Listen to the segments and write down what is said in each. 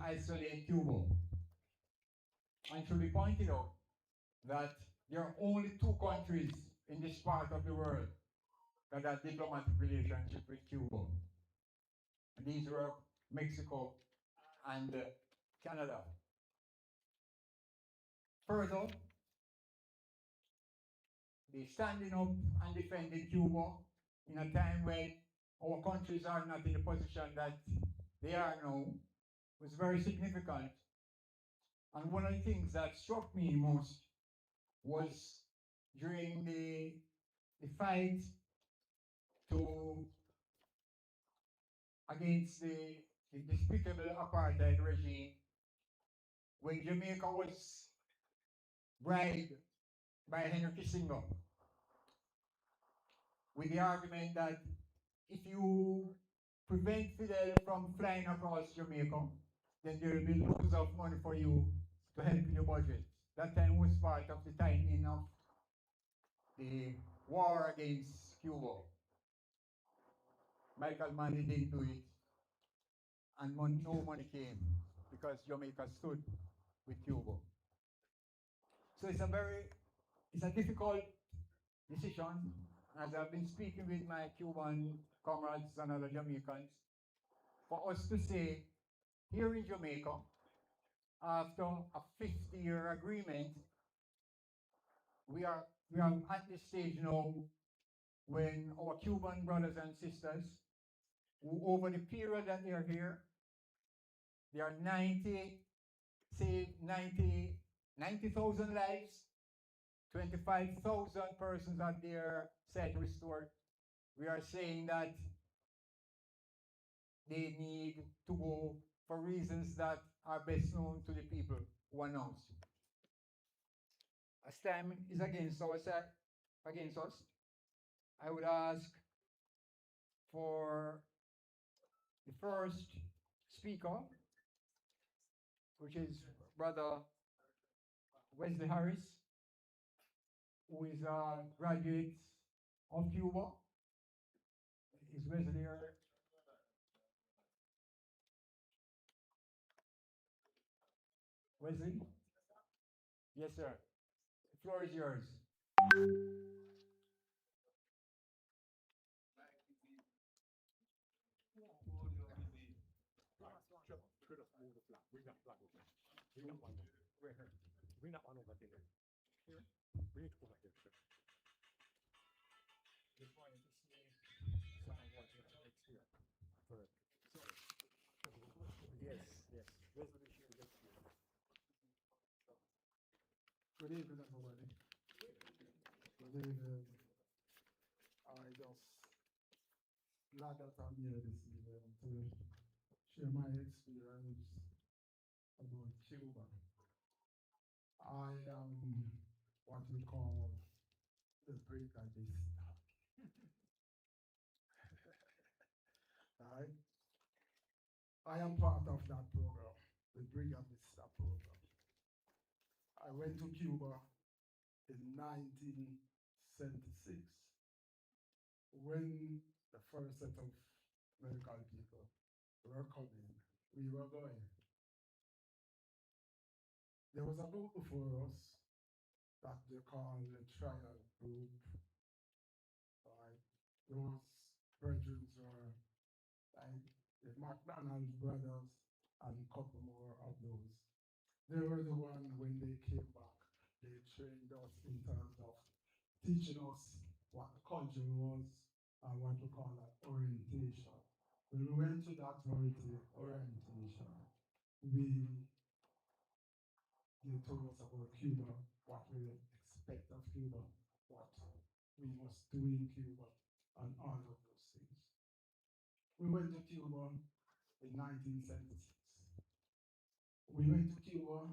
isolate Cuba. And it should be pointed out that there are only two countries in this part of the world that have diplomatic relationship with Cuba. And these were Mexico and Canada. Further, they standing up and defending Cuba in a time when our countries are not in the position that they are now was very significant. And one of the things that struck me most was during the fight to against the despicable apartheid regime, when Jamaica was bribed by Henry Kissinger with the argument that if you prevent Fidel from flying across Jamaica, then there will be loads of money for you to help in your budget. That time was part of the timing of the war against Cuba. Michael Manley didn't do it, and no money came because Jamaica stood with Cuba. So it's a difficult decision. As I've been speaking with my Cuban comrades and other Jamaicans, for us to say, here in Jamaica, after a 50-year agreement, we are at this stage now when our Cuban brothers and sisters, who over the period that they are here, there are 90,000 lives, 25,000 persons at their site restored. We are saying that they need to go for reasons that are best known to the people who announce it. As time is against us, I would ask for the first speaker, which is Brother Wesley Harris, who is a graduate of Cuba. Is Wesley here? Wesley? Yes, sir. The floor is yours. Bring that one over there. Here. Bring it over here, sir. This one is some of what you have next year. Correct. Yes, yes. Resolution next year. Good evening, everybody. Good evening. I just glad that I'm here this evening to share my experience about Cuba. I am what we call the brigadista. Right? I am part of that program, the brigadista program. I went to Cuba in 1976 when the first set of medical people were coming. We were going. There was a group before us that they call the trial group. Right? Those brethren were like the McDonald brothers and a couple more of those. They were the one when they came back, they trained us in terms of teaching us what the culture was and what we call that orientation. When we went to that orientation, they told us about Cuba, what we expect of Cuba, what we must do in Cuba, and all of those things. We went to Cuba in 1976. We went to Cuba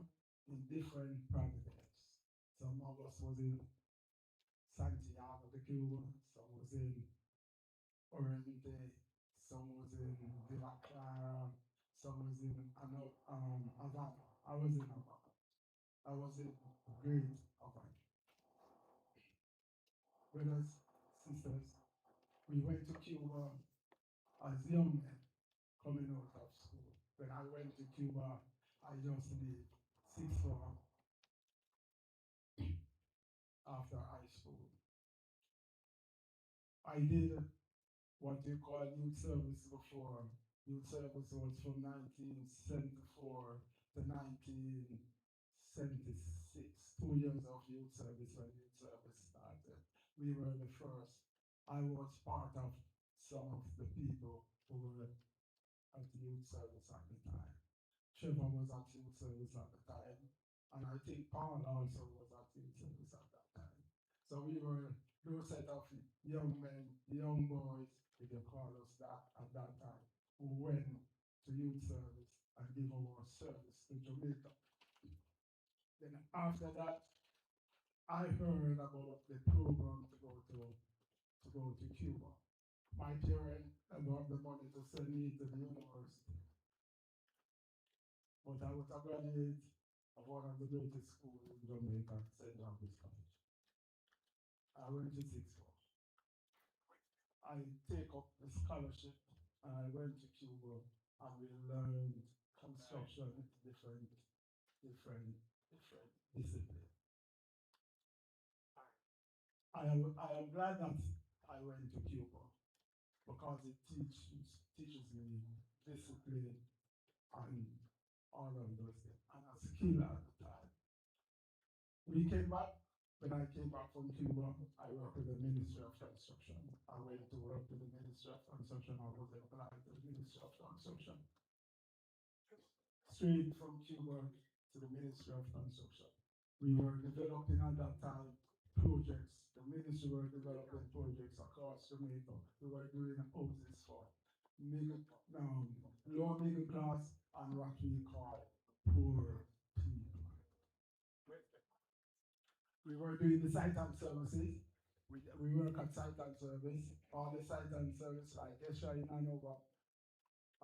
in different provinces. Some of us was in Santiago de Cuba, some was in Oriente, some was in De La Clara, some was in Havana. I was in Havana. I was in Great Havana. Brothers, sisters, we went to Cuba as young men coming out of school. When I went to Cuba, I just did sixth form after high school. I did what you call youth service before. Youth service was from 1974 to 1976. 2 years of youth service when youth service started. We were the first. I was part of some of the people who were at youth service at the time. Trevor was at youth service at the time, and I think Paul also was at youth service at that time. So we were those set of young men, young boys, if you call us that at that time, who went to youth service and gave our service to Jamaica. Then after that, I heard about the program to go to Cuba. My parents got the money to send me to the university, but I was a graduate of one of the greatest schools in Jamaica, St. John's College. I went to sixth form. I take up the scholarship and I went to Cuba and we learned construction, different disciplines. I am glad that I went to Cuba because it teaches me discipline and all of those things and a skill at the time. We came back. When I came back from Cuba, I worked with the Ministry of Construction. I went to work with the Ministry of Construction. I was employed with the Ministry of Construction. Straight from Cuba to the Ministry of Construction. We were developing at that time projects. The ministry were developing projects across Jamaica. We were doing houses for low middle class and what we call poor people. We were doing the site and services. We work at site and service, all the site and service like Esha in Hanover,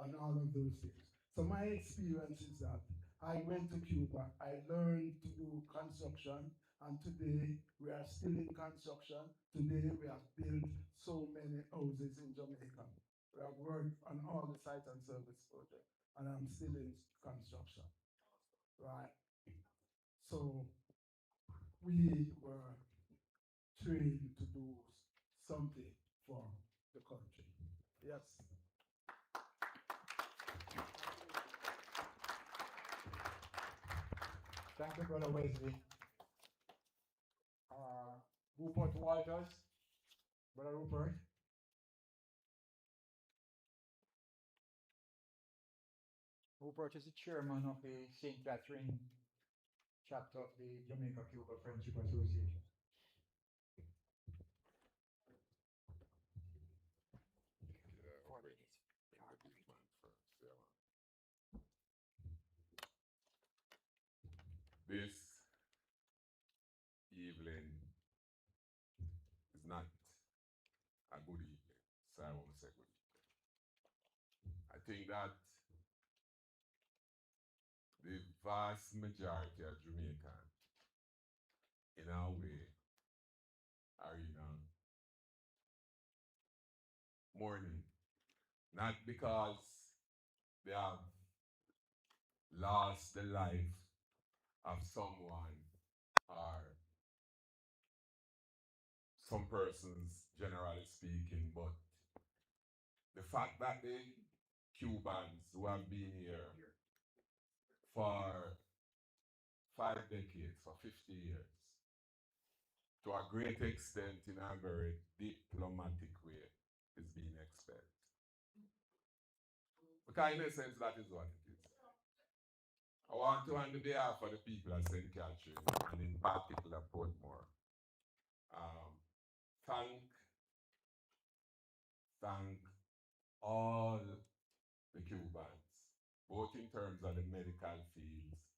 and all of those things. So my experience is that I went to Cuba, I learned to do construction, and today we are still in construction. Today we have built so many houses in Jamaica. We have worked on all the site and service projects, and I'm still in construction, right? So we were trained to do something for the country. Yes. Thank you, Brother Wesley. Rupert Walters. Brother Rupert. Rupert is the chairman of the St. Catherine chapter of the Jamaica-Cuba Friendship Association. This evening is not a good evening, so I won't say good evening. I think that the vast majority of Jamaicans, in our way, are in mourning, not because they have lost the life of someone or some persons, generally speaking, but the fact that the Cubans who have been here for 5 decades, for 50 years, to a great extent in a very diplomatic way, is being expelled. Because in a sense, that is what it is. I want to, on the behalf of the people of St. Catherine, and in particular Portmore, thank all the Cubans, both in terms of the medical fields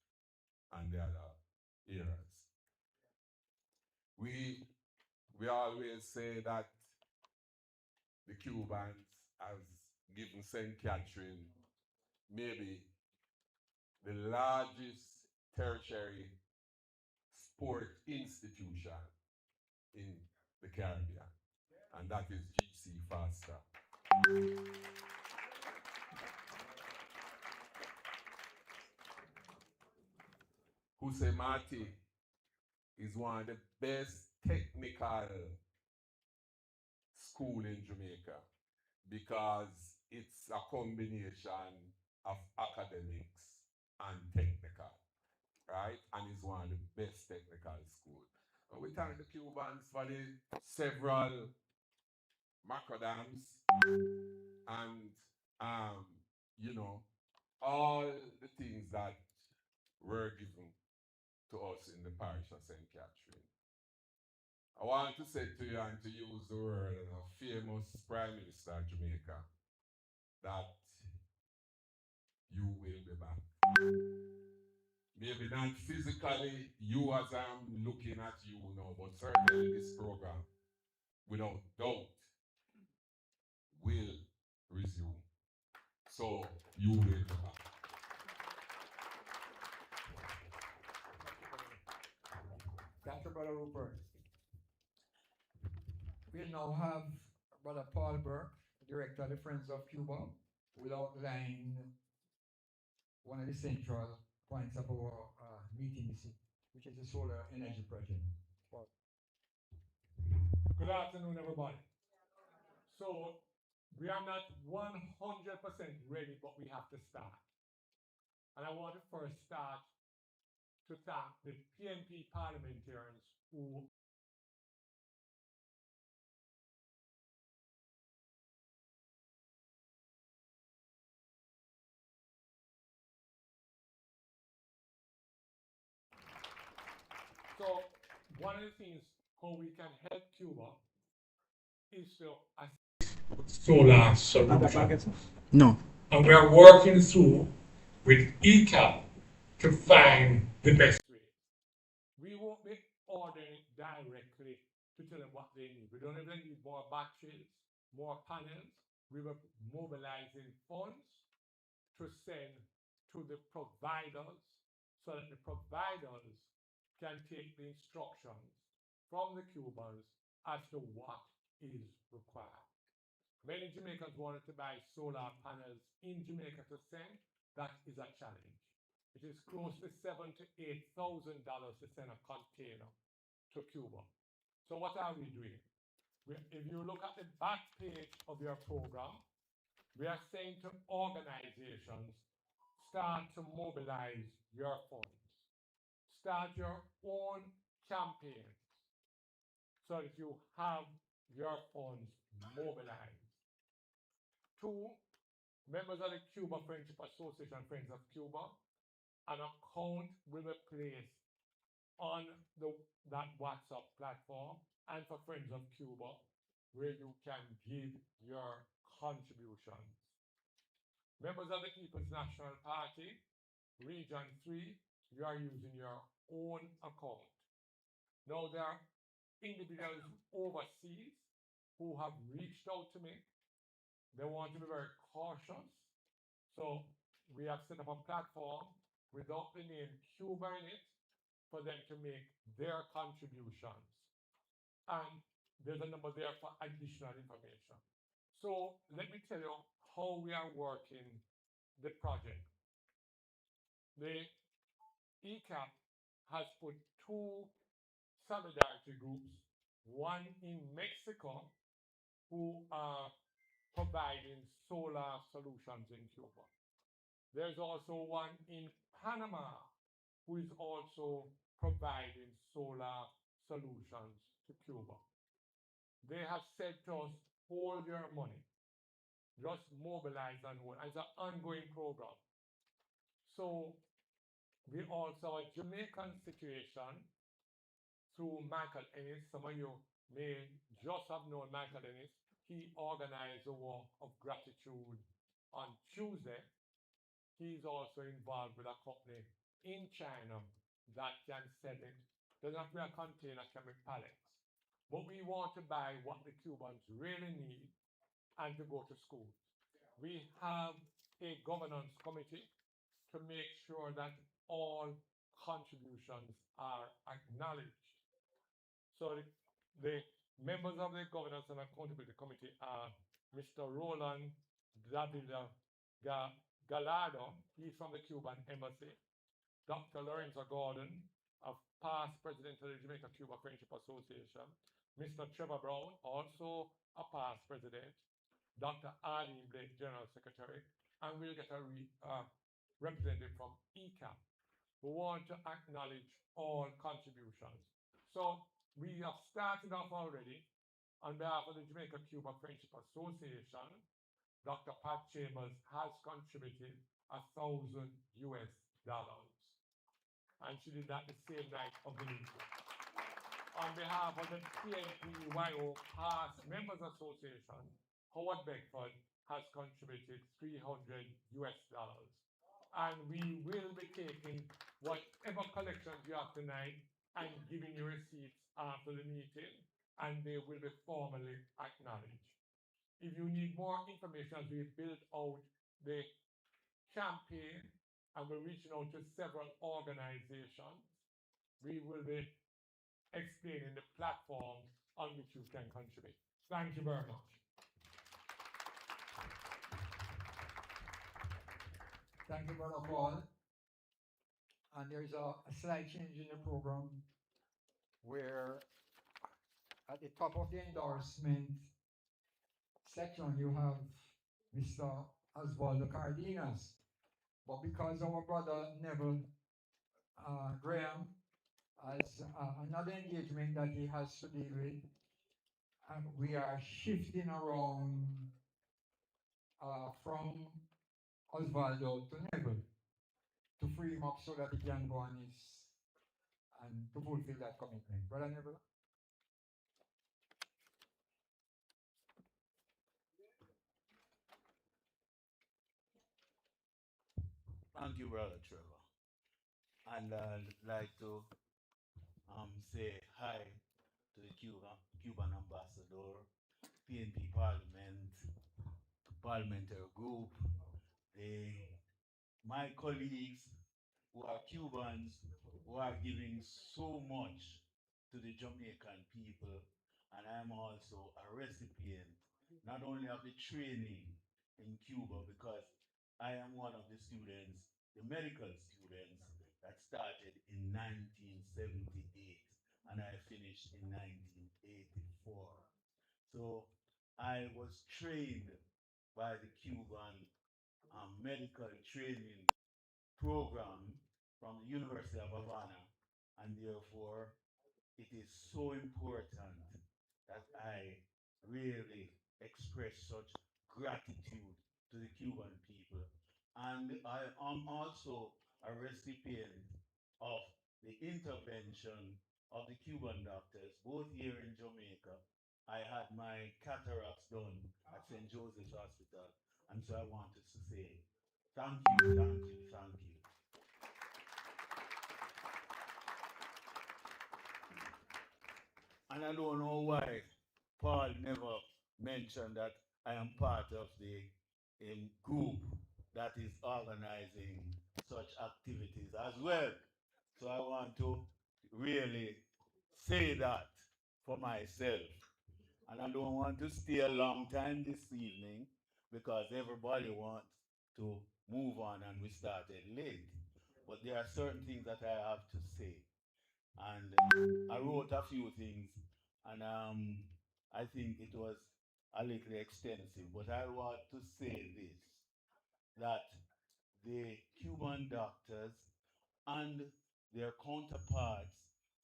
and the other areas. We always say that the Cubans have given St. Catherine maybe the largest tertiary sport institution in the Caribbean, and that is GC Faster. Kusemati is one of the best technical school in Jamaica because it's a combination of academics and technical, right? And it's one of the best technical schools. And we thank the Cubans for the several macadams and, um, you know, all the things that were given to us in the parish of St. Catherine. I want to say to you and to use the word of a famous Prime Minister of Jamaica that you will be back. Maybe not physically, you as I'm looking at you now, but certainly this program, without doubt, will resume. So you will be back. Thank you, Brother Rupert. We now have Brother Paul Burke, Director of the Friends of Cuba, who will outline one of the central points of our meeting this evening, which is the solar energy project. Paul. Good afternoon, everybody. So, we are not 100% ready, but we have to start. And I want to first start to thank the PNP parliamentarians who So, one of the things how we can help Cuba is to assist with solar solutions. No. And we are working through with ECAP to find the best way. We won't be ordering directly to tell them what they need. We don't even need more batteries, more panels. We were mobilizing funds to send to the providers so that the providers can take the instructions from the Cubans as to what is required. Many Jamaicans wanted to buy solar panels in Jamaica to send. That is a challenge. It is close to $7,000 to $8,000 to send a container to Cuba. So what are we doing? If you look at the back page of your program, we are saying to organizations, start to mobilize your funds. Start your own campaigns so that you have your funds mobilized. 2, members of the Cuba Friendship Association, Friends of Cuba, an account will be placed on that WhatsApp platform and for Friends of Cuba, where you can give your contributions. Members of the People's National Party, Region 3, you are using your own account. Now, there are individuals overseas who have reached out to me. They want to be very cautious. So we have set up a platform without the name Cuba in it for them to make their contributions. And there's a number there for additional information. So let me tell you how we are working the project. The ECAP has put 2 solidarity groups, one in Mexico, who are providing solar solutions in Cuba. There's also one in Panama, who is also providing solar solutions to Cuba. They have said to us, hold your money. Just mobilize and hold. It's an ongoing program. So we also have a Jamaican situation through Michael Ennis. Some of you may just have known Michael Ennis. He organized a walk of gratitude on Tuesday. He's also involved with a company in China that can sell it. Doesn't have to be a container, can be pallets. But we want to buy what the Cubans really need and to go to school. We have a governance committee to make sure that all contributions are acknowledged. So the members of the Governance and Accountability Committee are Mr. Roland Davila Gallardo, he's from the Cuban Embassy. Dr. Lorenzo Gordon, a past president of the Jamaica-Cuba Friendship Association, Mr. Trevor Brown, also a past president, Dr. Arlene Blake, General Secretary, and we'll get a representative from ECAP. We want to acknowledge all contributions. So we have started off already on behalf of the Jamaica-Cuba Friendship Association. Dr. Pat Chambers has contributed $1,000, and she did that the same night of the meeting. On behalf of the PNPYO Past Members Association, Howard Beckford has contributed $300. And we will be taking whatever collections you have tonight and giving you receipts after the meeting, and they will be formally acknowledged. If you need more information as we build out the campaign and we're reaching out to several organizations, we will be explaining the platforms on which you can contribute. Thank you very much. Thank you, Brother Paul. And there's a slight change in the program where at the top of the endorsement section you have Mr. Osvaldo Cardenas. But because our brother Neville Graham has another engagement that he has to deal with, we are shifting around from Osvaldo to Neville to free him up so that he can go on his and to fulfill that commitment. Brother Neville? Thank you, Brother Trevor. And I'd like to say hi to the Cuban ambassador, PNP parliamentary group, my colleagues who are Cubans who are giving so much to the Jamaican people, and I'm also a recipient not only of the training in Cuba, because I am one of the students, the medical students that started in 1978 and I finished in 1984. So I was trained by the Cuban medical training program from the University of Havana, and therefore it is so important that I really express such gratitude to the Cuban people. And I am also a recipient of the intervention of the Cuban doctors, both here in Jamaica. I had my cataracts done at St. Joseph's Hospital, and so I wanted to say thank you, thank you, thank you. And I don't know why Paul never mentioned that I am part of the group that is organizing such activities as well. So I want to really say that for myself. And I don't want to stay a long time this evening because everybody wants to move on and we started late. But there are certain things that I have to say. And I wrote a few things, and I think it was a little extensive, but I want to say this, that the Cuban doctors and their counterparts,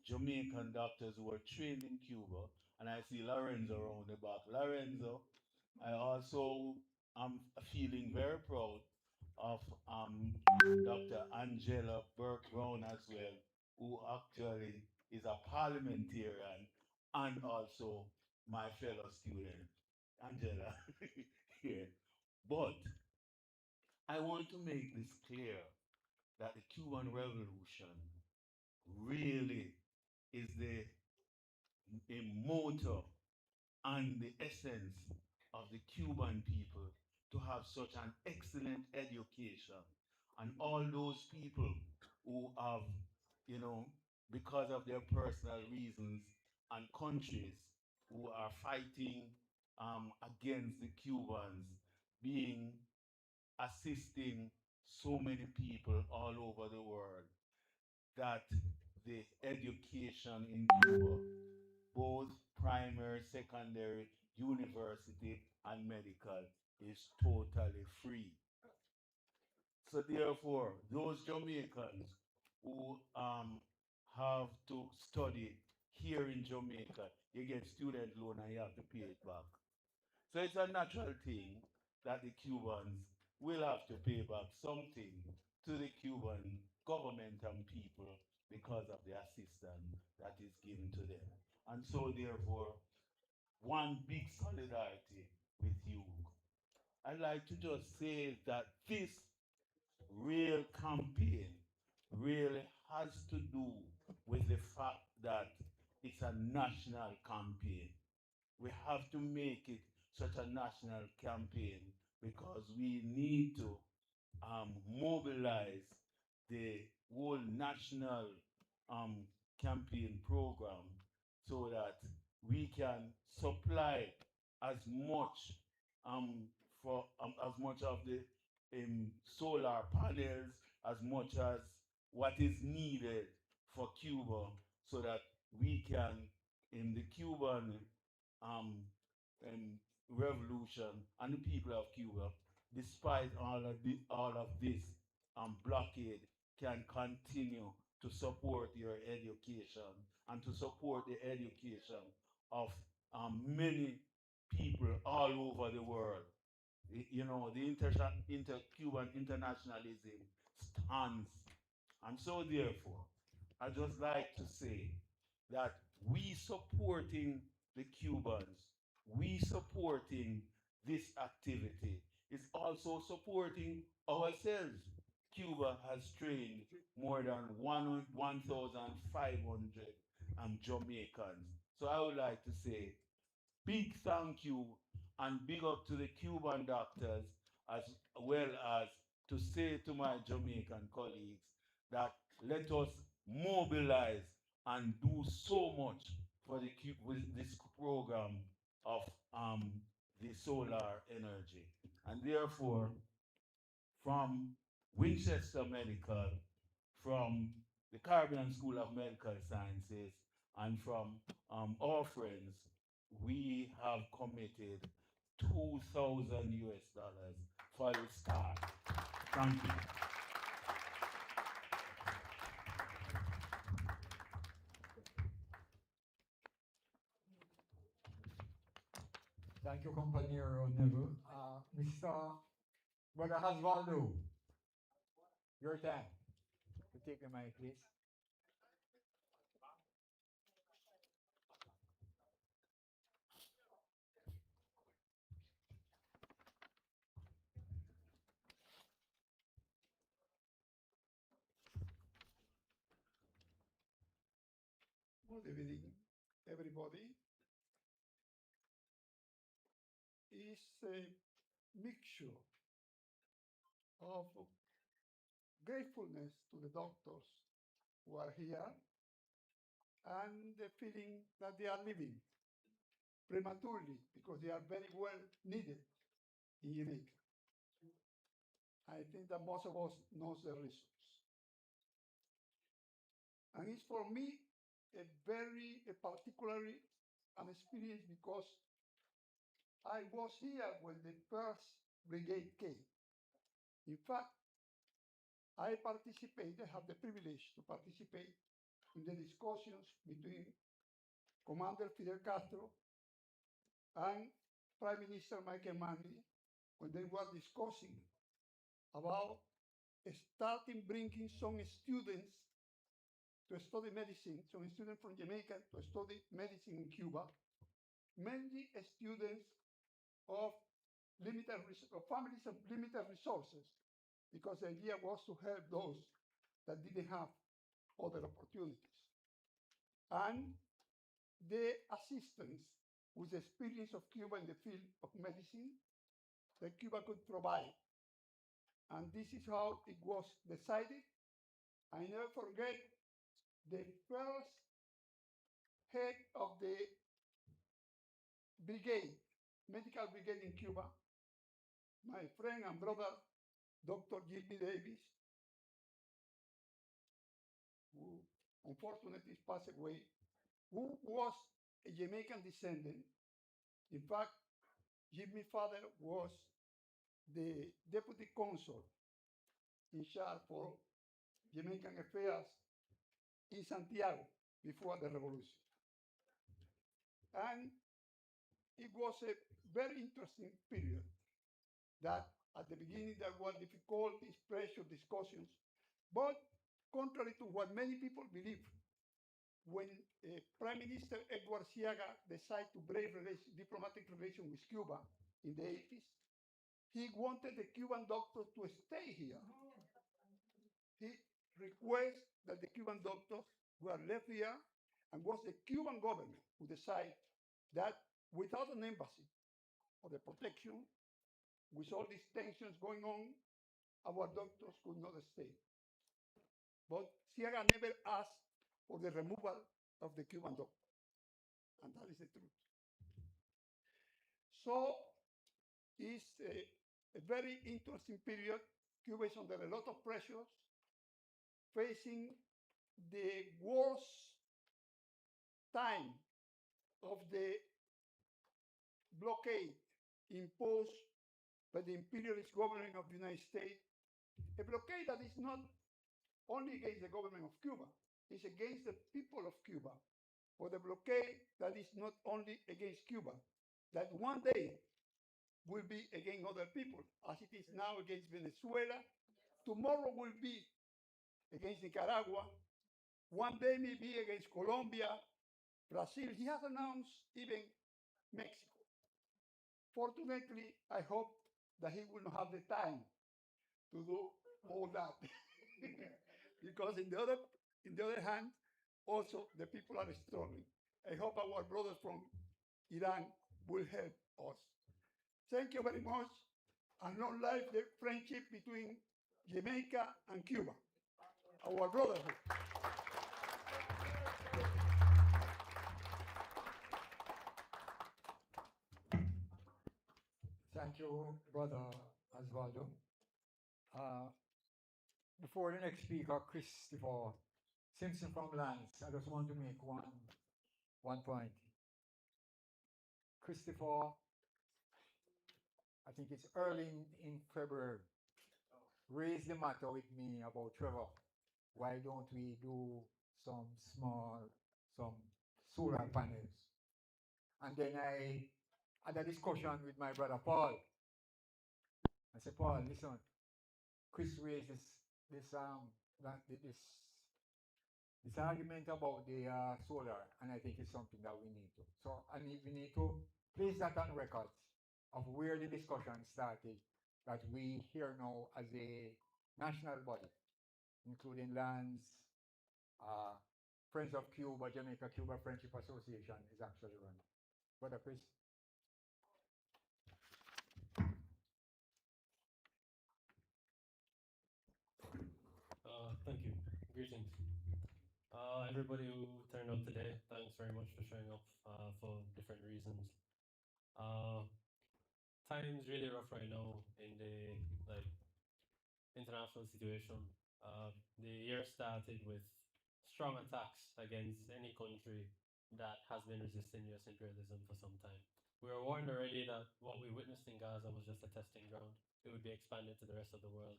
Jamaican doctors who were trained in Cuba, and I see Lorenzo around the back. Lorenzo, I also am feeling very proud of Dr. Angela Burke Brown as well, who actually is a parliamentarian and also my fellow student, Angela. Yeah. But I want to make this clear that the Cuban Revolution really is the motor and the essence of the Cuban people to have such an excellent education. And all those people who have, because of their personal reasons and countries who are fighting against the Cubans, being assisting so many people all over the world. that the education in Cuba, both primary, secondary, university, and medical, is totally free. So therefore, those Jamaicans who have to study here in Jamaica, you get student loan and you have to pay it back. So it's a natural thing that the Cubans will have to pay back something to the Cuban government and people because of the assistance that is given to them. And so therefore, one big solidarity with you. I'd like to just say that this real campaign really has to do with the fact that it's a national campaign. We have to make it such a national campaign because we need to mobilize the whole national um, campaign program so that we can supply as much for as much of the solar panels as much as what is needed for Cuba so that we can in the Cuban um, revolution and the people of Cuba, despite all of this blockade, can continue to support your education and to support the education of many people all over the world. You know, the inter-Cuban internationalism stands. And so therefore, I just like to say that we supporting the Cubans, we supporting this activity is also supporting ourselves. Cuba has trained more than 1,500 Jamaicans. So I would like to say big thank you and big up to the Cuban doctors as well as to say to my Jamaican colleagues that let us mobilize and do so much for with this program of the solar energy. And therefore, from Winchester Medical, from the Caribbean School of Medical Sciences, and from our friends, we have committed 2,000 US dollars for the start. Thank you. Thank you, Compañero Neville. Mr. Brother Osvaldo, your time to take the mic, please. Good evening, everybody. It's a mixture of gratefulness to the doctors who are here and the feeling that they are living prematurely because they are very well needed in Jamaica. I think that most of us knows the reasons. And it's for me a particularly an experience because I was here when the first brigade came. In fact, I have the privilege to participate in the discussions between Commander Fidel Castro and Prime Minister Michael Manley when they were discussing about starting bringing some students to study medicine, some students from Jamaica to study medicine in Cuba, mainly students of of families of limited resources, because the idea was to help those that didn't have other opportunities. And the assistance with the experience of Cuba in the field of medicine that Cuba could provide. And this is how it was decided. I never forget the first head of the brigade, medical brigade in Cuba, my friend and brother, Dr. Gilby Davis, who unfortunately passed away, who was a Jamaican descendant. In fact, Jimmy's father was the deputy consul in charge for Jamaican affairs in Santiago before the revolution. And it was a very interesting period that at the beginning there were difficulties, pressure, discussions, but contrary to what many people believe, when Prime Minister Edward Siaga decided to break diplomatic relations with Cuba in the 80s, he wanted the Cuban doctors to stay here. He requested that the Cuban doctors were left here, and was the Cuban government who decided that without an embassy or the protection, with all these tensions going on, our doctors could not stay. But Sierra never asked for the removal of the Cuban doctor, and that is the truth. So it's a very interesting period. Cuba is under a lot of pressures, facing the worst time of the blockade imposed by the imperialist government of the United States, a blockade that is not only against the government of Cuba, it's against the people of Cuba, but a blockade that is not only against Cuba, that one day will be against other people, as it is now against Venezuela, tomorrow will be against Nicaragua, one day may be against Colombia, Brazil. He has announced even Mexico. Fortunately, I hope that he will not have the time to do all that. Because in the other hand, also the people are struggling. I hope our brothers from Iran will help us. Thank you very much, and long live the friendship between Jamaica and Cuba, our brotherhood. Thank you, Brother Osvaldo. Uh, Before the next speaker, Christopher Simpson from Lance, I just want to make one point. Christopher, I think it's early in February, raised the matter with me about Trevor. Why don't we do some some solar panels? And then I had a discussion with my brother Paul. I said, Paul, listen, Chris raised this that this argument about the solar, and I think it's something that we need to. So we need to place that on record of where the discussion started, that we here now as a national body, including lands, Friends of Cuba, Jamaica Cuba Friendship Association is actually running. Brother Chris. Thank you. Greetings. Everybody who turned up today, thanks very much for showing up for different reasons. Uh, Time's really rough right now in the international situation. The year started with strong attacks against any country that has been resisting US imperialism for some time. We were warned already that what we witnessed in Gaza was just a testing ground. It would be expanded to the rest of the world.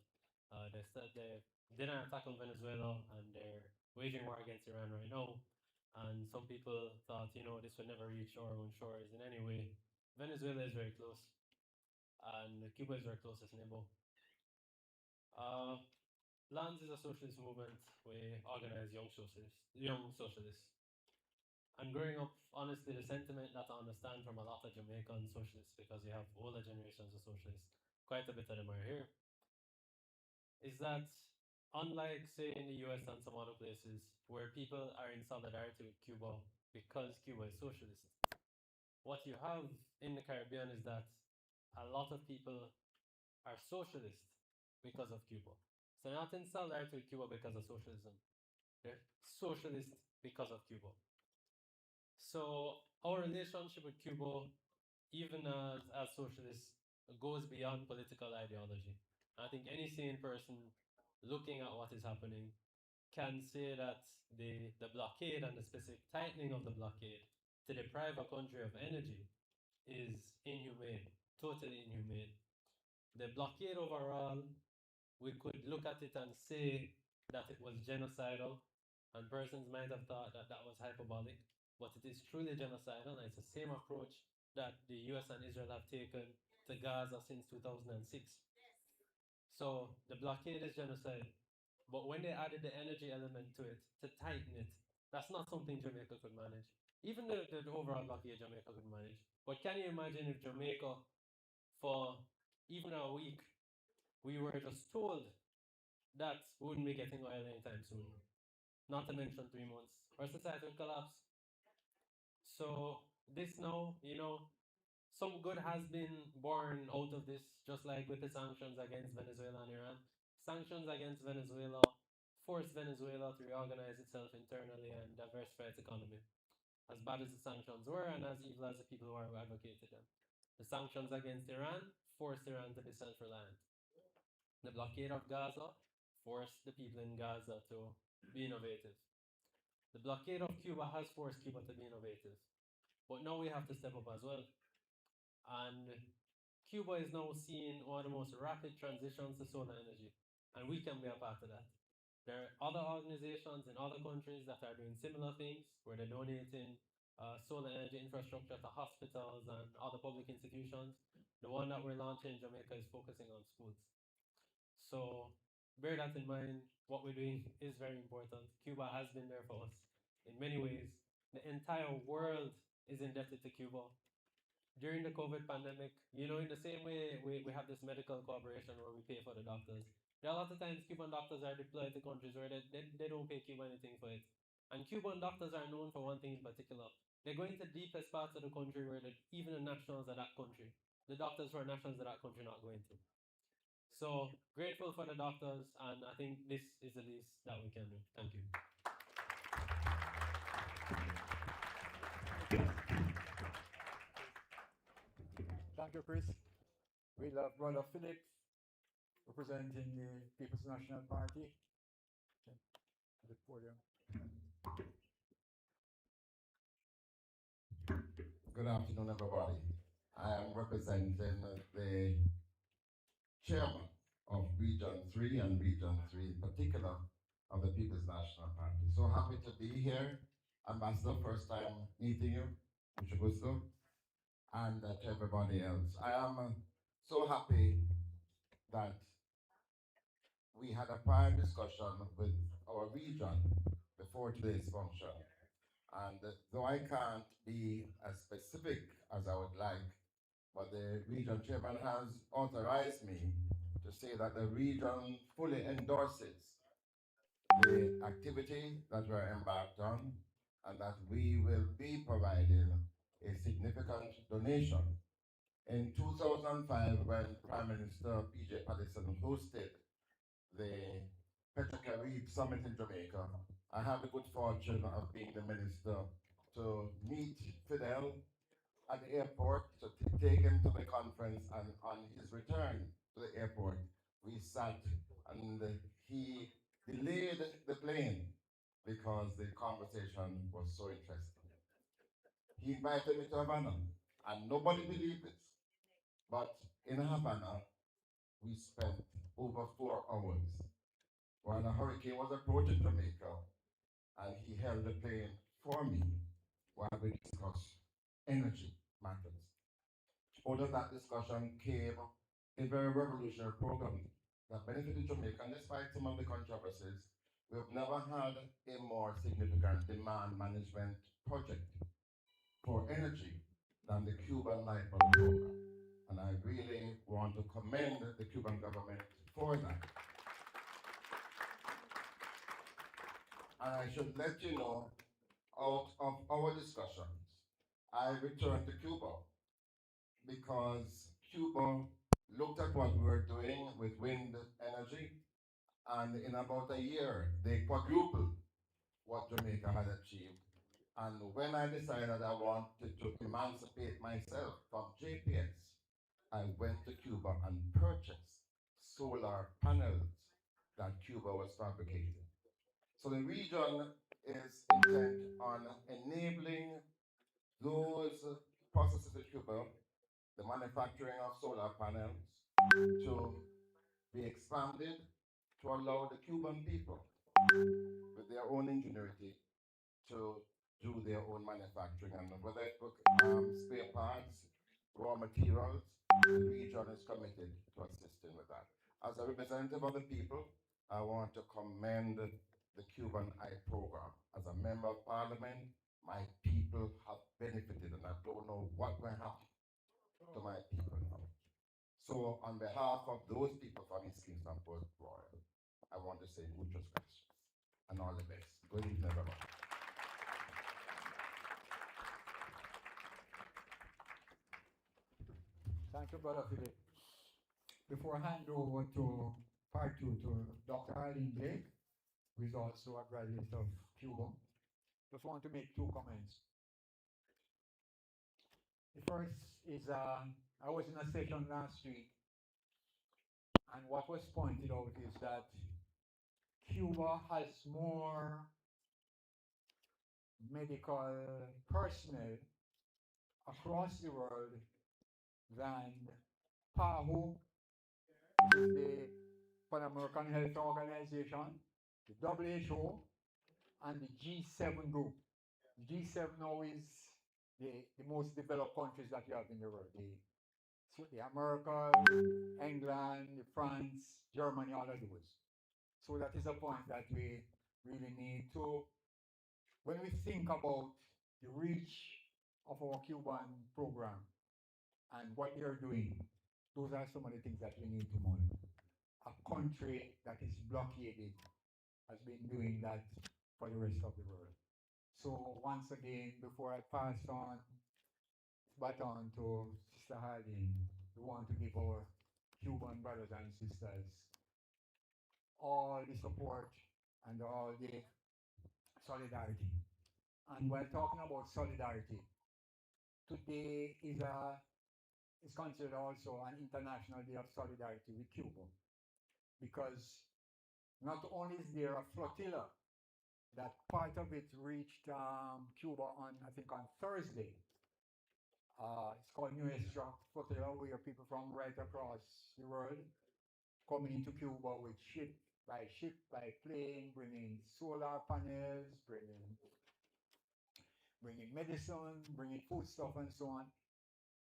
They did an attack on Venezuela, and they're waging war against Iran right now. And some people thought, this would never reach our own shores in any way. Venezuela is very close, and Cuba is our closest neighbor. Lands is a socialist movement. We organize young socialists. And growing up, honestly, the sentiment that I understand from a lot of Jamaican socialists, because we have older generations of socialists, quite a bit of them are here, is that unlike, say, in the US and some other places where people are in solidarity with Cuba because Cuba is socialist, what you have in the Caribbean is that a lot of people are socialist because of Cuba. So not in solidarity with Cuba because of socialism. They're socialist because of Cuba. So our relationship with Cuba, even as socialists, goes beyond political ideology. I think any sane person looking at what is happening can say that the blockade and the specific tightening of the blockade to deprive a country of energy is inhumane, totally inhumane. The blockade overall, we could look at it and say that it was genocidal, and persons might have thought that that was hyperbolic, but it is truly genocidal, and it's the same approach that the US and Israel have taken to Gaza since 2006. So the blockade is genocide. But when they added the energy element to it, to tighten it, that's not something Jamaica could manage. Even the overall blockade Jamaica could manage. But can you imagine if Jamaica, for even a week, we were just told that we wouldn't be getting oil anytime soon? Not to mention 3 months. Our society would collapse. So this now, some good has been born out of this, just like with the sanctions against Venezuela and Iran. Sanctions against Venezuela forced Venezuela to reorganize itself internally and diversify its economy. As bad as the sanctions were, and as evil as the people who advocated them. The sanctions against Iran forced Iran to be self reliant. The blockade of Gaza forced the people in Gaza to be innovative. The blockade of Cuba has forced Cuba to be innovative. But now we have to step up as well. And Cuba is now seeing one of the most rapid transitions to solar energy, and we can be a part of that. There are other organizations in other countries that are doing similar things, where they're donating solar energy infrastructure to hospitals and other public institutions. The one that we're launching in Jamaica is focusing on schools. So bear that in mind. What we're doing is very important. Cuba has been there for us in many ways. The entire world is indebted to Cuba during the COVID pandemic. In the same way we have this medical cooperation where we pay for the doctors. There are a lot of times Cuban doctors are deployed to countries where they don't pay Cuba anything for it. And Cuban doctors are known for one thing in particular. They go into the deepest parts of the country where even the nationals of that country, the doctors who are nationals of that country, not going to. So grateful for the doctors, and I think this is the least that we can do. Thank you. Thank you, Chris. We love Brother Philip, representing the People's National Party. At the podium. Good afternoon, everybody. I am representing the chairman of Region 3 and Region 3 in particular of the People's National Party. So happy to be here. Ambassador, first time meeting you, Mr. Gusto, and to everybody else. I am so happy that we had a prior discussion with our region before today's function. And though I can't be as specific as I would like, but the region chairman has authorized me to say that the region fully endorses the activity that we're embarked on, and that we will be providing a significant donation. In 2005, when Prime Minister P.J. Patterson hosted the Petrocaribe Summit in Jamaica, I had the good fortune of being the minister to meet Fidel at the airport, to take him to the conference, and on his return to the airport, we sat and he delayed the plane because the conversation was so interesting. He invited me to Havana, and nobody believed it. But in Havana, we spent over 4 hours while a hurricane was approaching Jamaica, and he held the plane for me while we discussed energy matters. Out of that discussion came a very revolutionary program that benefited Jamaica, and despite some of the controversies, we've never had a more significant demand management project for energy than the Cuban Light Bulb program. And I really want to commend the Cuban government for that. And I should let you know, out of our discussions, I returned to Cuba because Cuba looked at what we were doing with wind energy, and in about a year, they quadrupled what Jamaica had achieved. And when I decided I wanted to emancipate myself from JPS, I went to Cuba and purchased solar panels that Cuba was fabricating. So the region is intent on enabling those processes in Cuba, the manufacturing of solar panels, to be expanded to allow the Cuban people, with their own ingenuity, to do their own manufacturing. And whether it spare parts, raw materials, the region is committed to assisting with that. As a representative of the people, I want to commend the Cuban Eye program. As a member of parliament, my people have benefited, and I don't know what will happen to my people now. So on behalf of those people from East Kingston Port Royal, I want to say muchas gracias and all the best. Good evening, everyone. Thank you, Brother Philip. Before I hand over to part two to Dr. Arlene Blake, who is also a graduate of Cuba, just want to make two comments. The first is I was in a session last week, and what was pointed out is that Cuba has more medical personnel across the world than PAHO, which is the Pan American Health Organization, the WHO, and the G7 group. The G7 now is the most developed countries that you have in the world. The America, England, France, Germany, all of those. So that is a point that we really need to, when we think about the reach of our Cuban program and what they're doing, those are some of the things that we need to monitor. A country that is blockaded has been doing that for the rest of the world. So once again, before I pass on baton to Sister Harding, we want to give our Cuban brothers and sisters all the support and all the solidarity. And we're talking about solidarity. Today is considered also an International Day of Solidarity with Cuba, because not only is there a flotilla that part of it reached Cuba on, I think, on Thursday. It's called Nuestra Flotilla, where people from right across the world coming into Cuba with ship, by plane, bringing solar panels, bringing medicine, bringing foodstuff, and so on.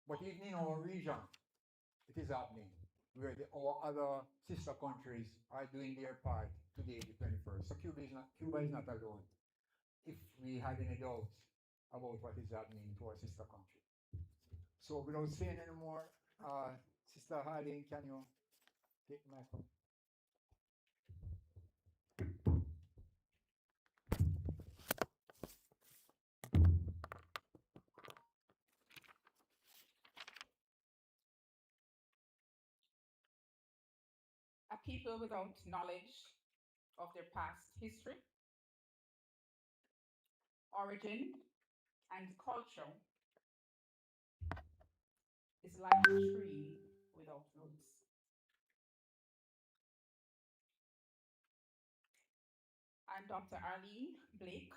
But even in our region, it is happening, where our other sister countries are doing their part today, the 21st. So Cuba is not alone, if we had any doubts about what is happening to our sister country. So without saying any more, Sister Harding, can you take my phone? A people without knowledge of their past history, origin, and culture is like a tree without roots. I'm Dr. Arlene Blake,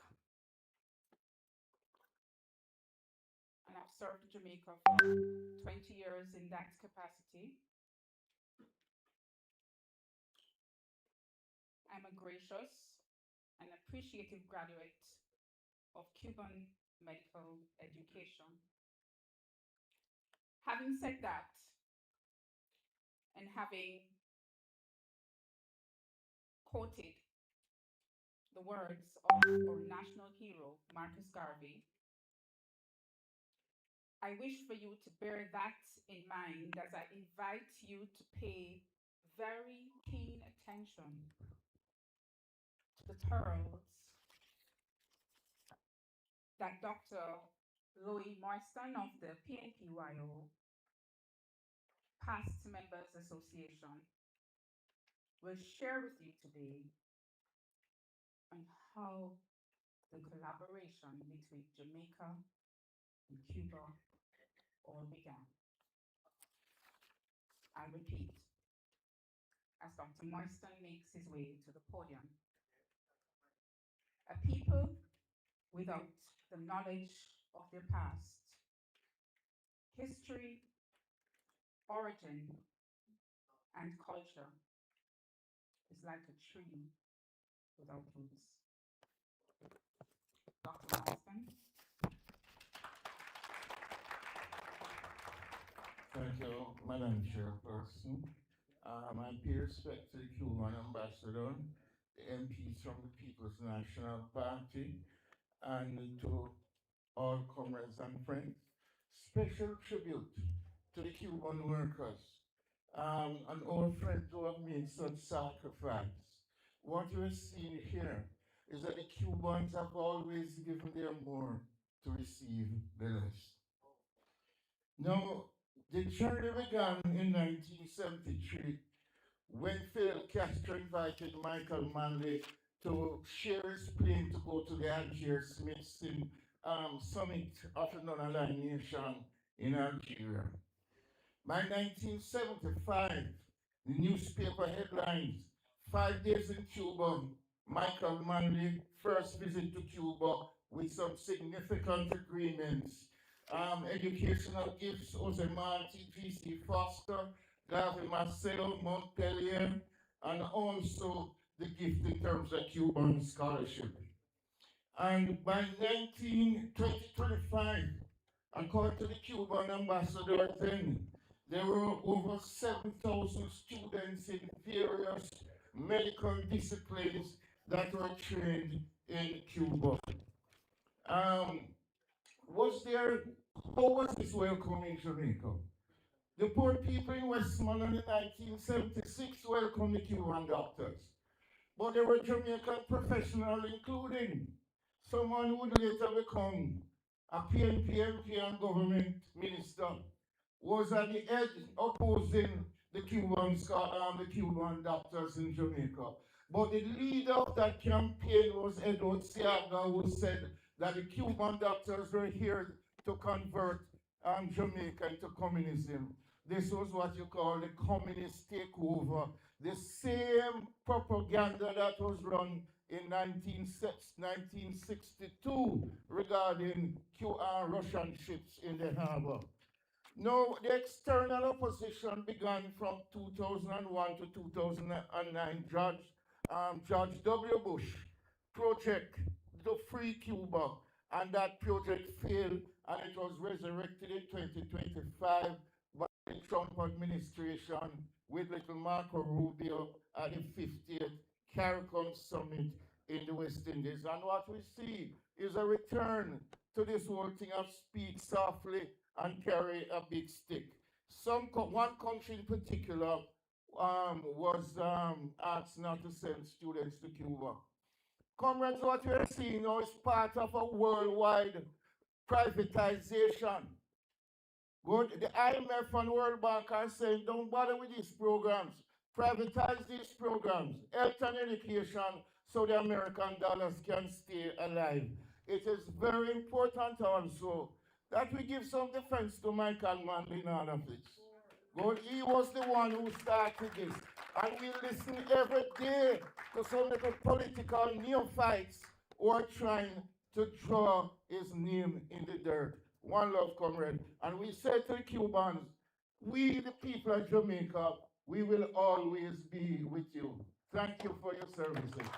and I've served Jamaica for 20 years in that capacity. I'm a gracious and appreciative graduate of Cuban medical education. Having said that, and having quoted the words of our national hero, Marcus Garvey, I wish for you to bear that in mind as I invite you to pay very keen attention to the pearls that Dr. Louis Marston of the PNPYO, Past Members Association, will share with you today on how the collaboration between Jamaica and Cuba all began. I repeat, as Dr. Marston makes his way to the podium, people without the knowledge of their past, history, origin, and culture is like a tree without roots. Dr. Marston? Thank you, Madam Chairperson. I pay respect to the Cuban ambassador, the MPs from the People's National Party, and to all comrades and friends. Special tribute to the Cuban workers and all friends who have made such sacrifice. What you're seeing here is that the Cubans have always given their more to receive the less. Now, the journey began in 1973 when Fidel Castro invited Michael Manley to share his plane to go to the Algiers-Smithson summit of the non-aligned nation in Algeria. By 1975, the newspaper headlines, 5 days in Cuba, Michael Manley first visit to Cuba with some significant agreements. Educational gifts, Jose Marti, G.C. Foster, GARVEY Marcelo, Montpellier, and also the gift in terms of Cuban scholarship. And by 2025, according to the Cuban ambassador then, there were over 7,000 students in various medical disciplines that were trained in Cuba. How was this welcome in Jamaica? The poor people in Westmoreland in 1976 welcomed the Cuban doctors. But there were Jamaican professionals, including someone who would later become a PNP MP and government minister, was at the edge opposing the the Cuban doctors in Jamaica. But the leader of that campaign was Edward Seaga, who said that the Cuban doctors were here to convert Jamaica into communism. This was what you call the communist takeover. The same propaganda that was run in 1962 regarding Russian ships in the harbor. Now, the external opposition began from 2001 to 2009. George W. Bush project to free Cuba, and that project failed, and it was resurrected in 2025 by the Trump administration with little Marco Rubio at the 50th CARICOM summit in the West Indies. And what we see is a return to this whole thing of speak softly and carry a big stick. One country in particular was asked not to send students to Cuba. Comrades, what we're seeing now is part of a worldwide privatization. Good. The IMF and World Bank are saying, don't bother with these programs. Privatize these programs, health and education, so the American dollars can stay alive. It is very important also that we give some defense to Michael Manley in all of this. Good. He was the one who started this. And we listen every day to some little political neophytes who are trying to draw his name in the dirt. One love, comrade. And we say to the Cubans, we, the people of Jamaica, we will always be with you. Thank you for your services.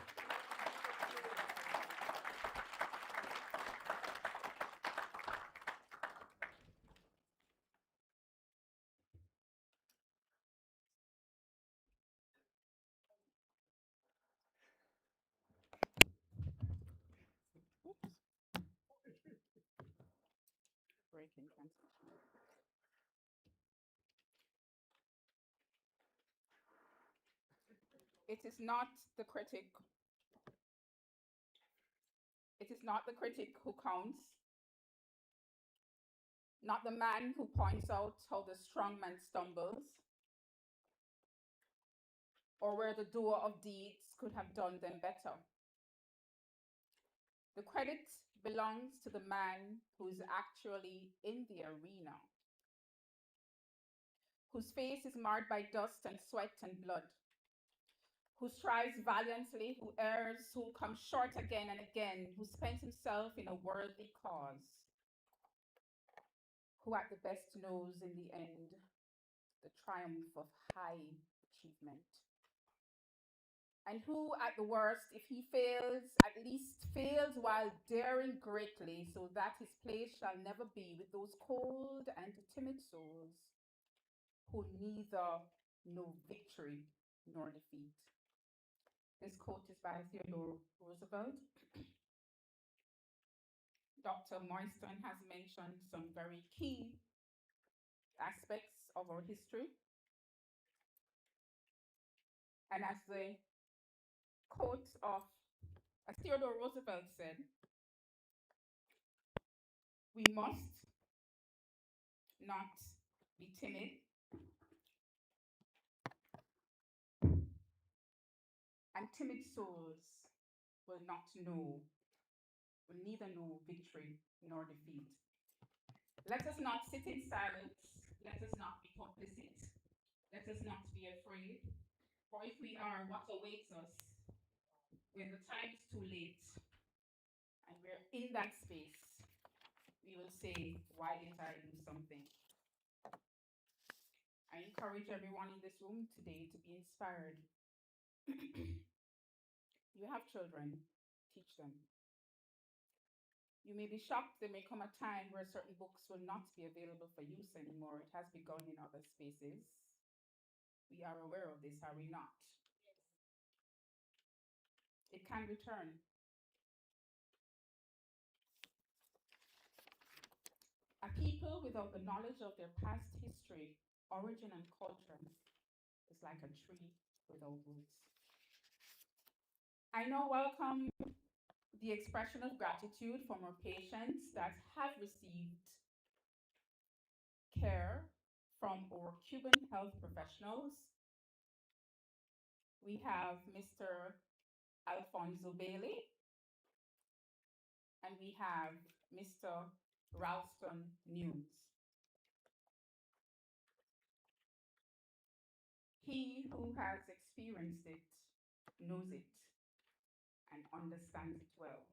Breaking transmission. It is not the critic. It is not the critic who counts, not the man who points out how the strong man stumbles, or where the doer of deeds could have done them better. The credit belongs to the man who is actually in the arena, whose face is marred by dust and sweat and blood, who strives valiantly, who errs, who comes short again and again, who spends himself in a worldly cause, who at the best knows in the end the triumph of high achievement. And who, at the worst, if he fails, at least fails while daring greatly, so that his place shall never be with those cold and timid souls who neither know victory nor defeat. This quote is by Theodore Roosevelt. Dr. Moyston has mentioned some very key aspects of our history. And as the quote of, as Theodore Roosevelt said, we must not be timid and timid souls will neither know victory nor defeat. Let us not sit in silence. Let us not be complicit. Let us not be afraid. For if we are, what awaits us when the time is too late and we're in that space, we will say, why didn't I do something? I encourage everyone in this room today to be inspired. You have children, teach them. You may be shocked there may come a time where certain books will not be available for use anymore. It has begun in other spaces. We are aware of this, are we not? It can return. A people without the knowledge of their past history, origin, and culture is like a tree without roots. I now welcome the expression of gratitude from our patients that have received care from our Cuban health professionals. We have Mr. Alfonso Bailey, and we have Mr. Ralston News. He who has experienced it knows it and understands it well.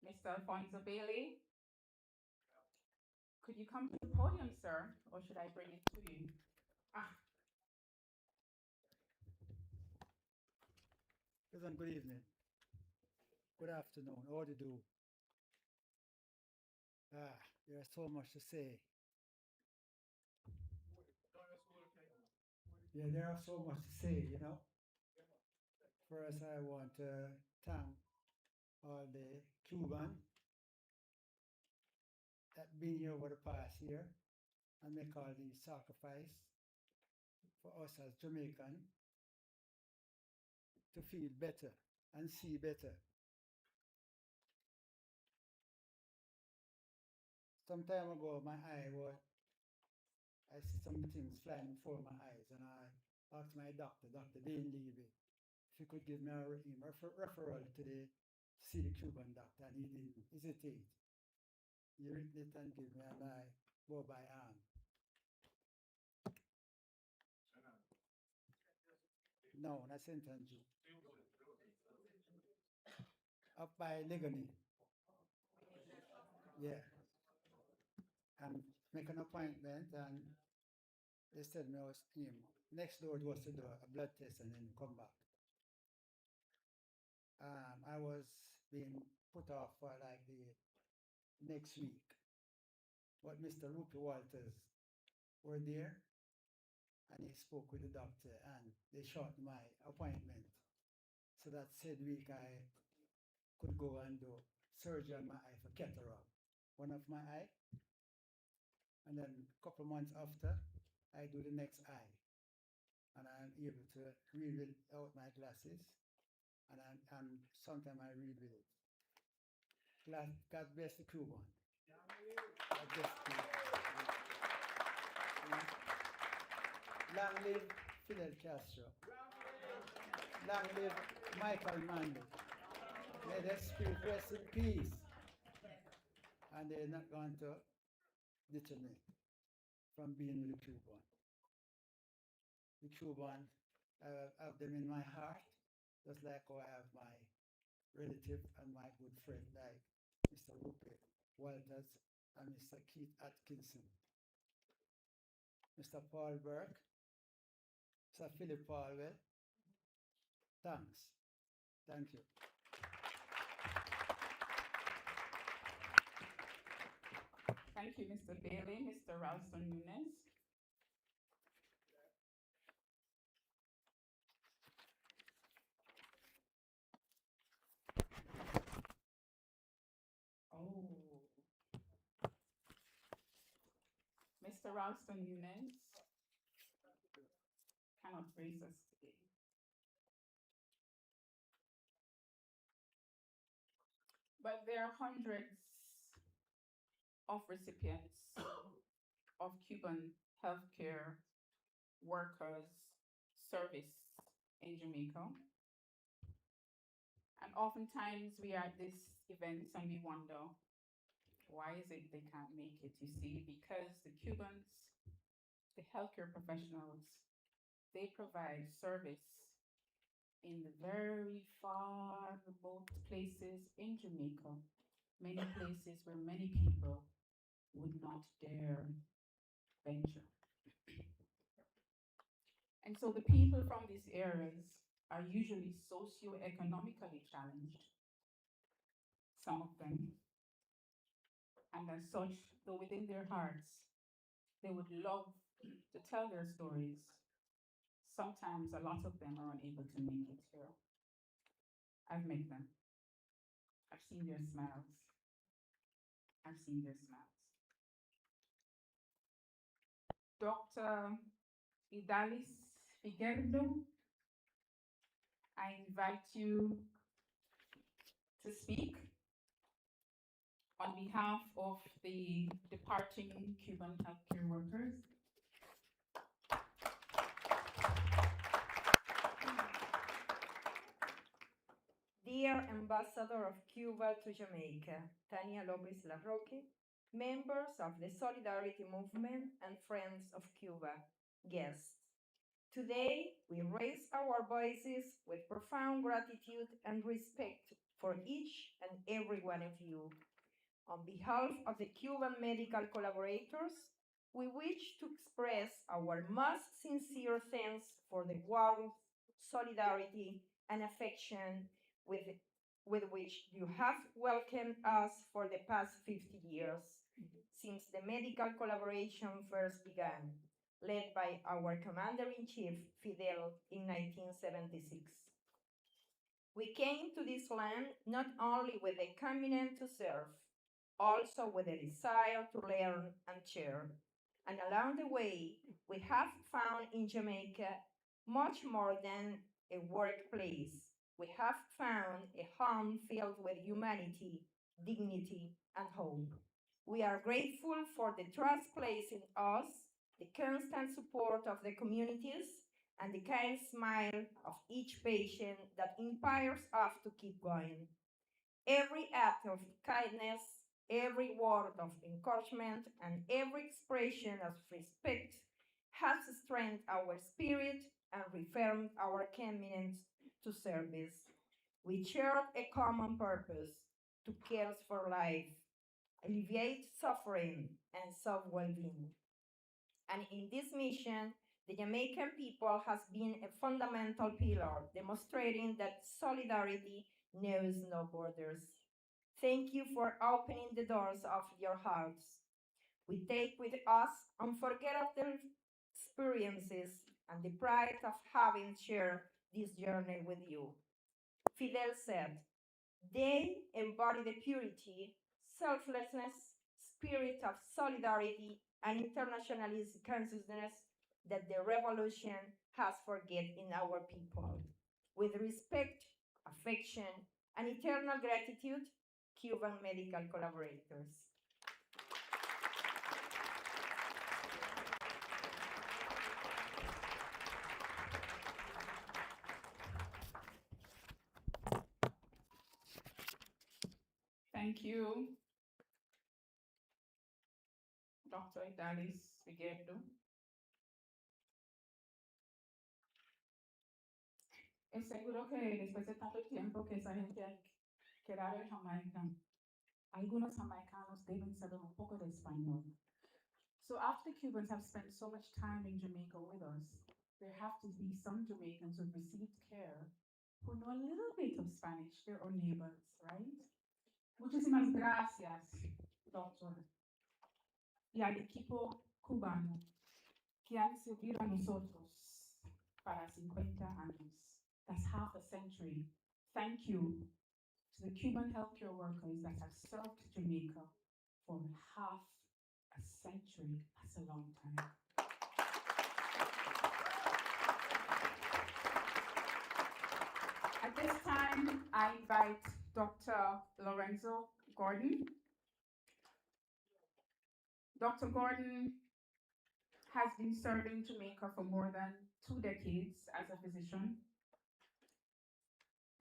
Mr. Alfonso Bailey, could you come to the podium, sir, or should I bring it to you? Good evening. Good afternoon. How do you do? There's so much to say. Yeah, there are so much to say, you know. First, I want to thank all the Cuban that been here over the past year and make all the sacrifice for us as Jamaican to feel better and see better. Some time ago, I see some things flying before my eyes, and I asked my doctor, Dr. Dane Levy, if he could give me a referral to see the Cuban doctor, and he didn't hesitate. He written it and gave me, and I go by arm. No, not St. Andrew. Up by Legony. Yeah. And make an appointment, and they said me I was him. Next door was to do a blood test and then come back. I was being put off for like the next week. But Mr. Rupert Walters were there, and he spoke with the doctor, and they shortened my appointment. So that said week I could go and do surgery on my eye for cataract, one of my eye. And then a couple of months after, I do the next eye. And I'm able to read without my glasses. And sometimes I read with it. God bless the Cuban. God bless the Cuban. Long live Fidel Castro. Long live Michael Manley. May their spirit rest in peace. And they're not going to deter me from being with the Cuban. the Cuban. I have them in my heart, just like how I have my relative and my good friend like Mr. Rupert Walters and Mr. Keith Atkinson, Mr. Paul Burke, Mr. Philip Paulwell. Thanks. Thank you. Thank you, Mr. Bailey, Mr. Ralston Nunes. Oh, Mr. Ralston Nunes cannot raise us today. But there are hundreds of recipients of Cuban healthcare workers service in Jamaica. And oftentimes we are at these events and we wonder, why is it they can't make it? You see, because the Cubans, the healthcare professionals, they provide service in the very far remote places in Jamaica, many places where many people would not dare venture. And so the people from these areas are usually socioeconomically challenged, some of them. And as such, though within their hearts, they would love to tell their stories, sometimes a lot of them are unable to make it here. I've met them. I've seen their smiles. I've seen their smiles. Dr. Idalis Figueredo, I invite you to speak on behalf of the departing Cuban healthcare workers. Dear Ambassador of Cuba to Jamaica, Tania Lopez Larroque, members of the Solidarity Movement and friends of Cuba, guests. Today, we raise our voices with profound gratitude and respect for each and every one of you. On behalf of the Cuban medical collaborators, we wish to express our most sincere thanks for the warmth, solidarity, and affection with which you have welcomed us for the past 50 years, since the medical collaboration first began, led by our Commander-in-Chief, Fidel, in 1976. We came to this land not only with a commitment to serve, also with a desire to learn and share. And along the way, we have found in Jamaica much more than a workplace. We have found a home filled with humanity, dignity, and hope. We are grateful for the trust placed in us, the constant support of the communities, and the kind smile of each patient that inspires us to keep going. Every act of kindness, every word of encouragement, and every expression of respect has strengthened our spirit and reaffirmed our commitment to service. We share a common purpose to care for life, alleviate suffering, and solve well-being. And in this mission, the Jamaican people has been a fundamental pillar, demonstrating that solidarity knows no borders. Thank you for opening the doors of your hearts. We take with us unforgettable experiences and the pride of having shared this journey with you. Fidel said, they embody the purity, selflessness, spirit of solidarity, and internationalist consciousness that the revolution has forget in our people. With respect, affection, and eternal gratitude, Cuban medical collaborators. Thank you, Dr. Idalis Figueredo. Es seguro que después de tanto tiempo que esa gente ha quedado en Jamaica, algunos jamaicanos deben saber un poco de español. So after Cubans have spent so much time in Jamaica with us, there have to be some Jamaicans who've received care who know a little bit of Spanish. They're our neighbors, right? Muchísimas gracias, doctor. Y al equipo cubano que han servido a nosotros para 50 años. That's half a century. Thank you to the Cuban healthcare workers that have served Jamaica for half a century. That's a long time. At this time, I invite Dr. Lorenzo Gordon. Dr. Gordon has been serving Jamaica for more than 2 decades as a physician.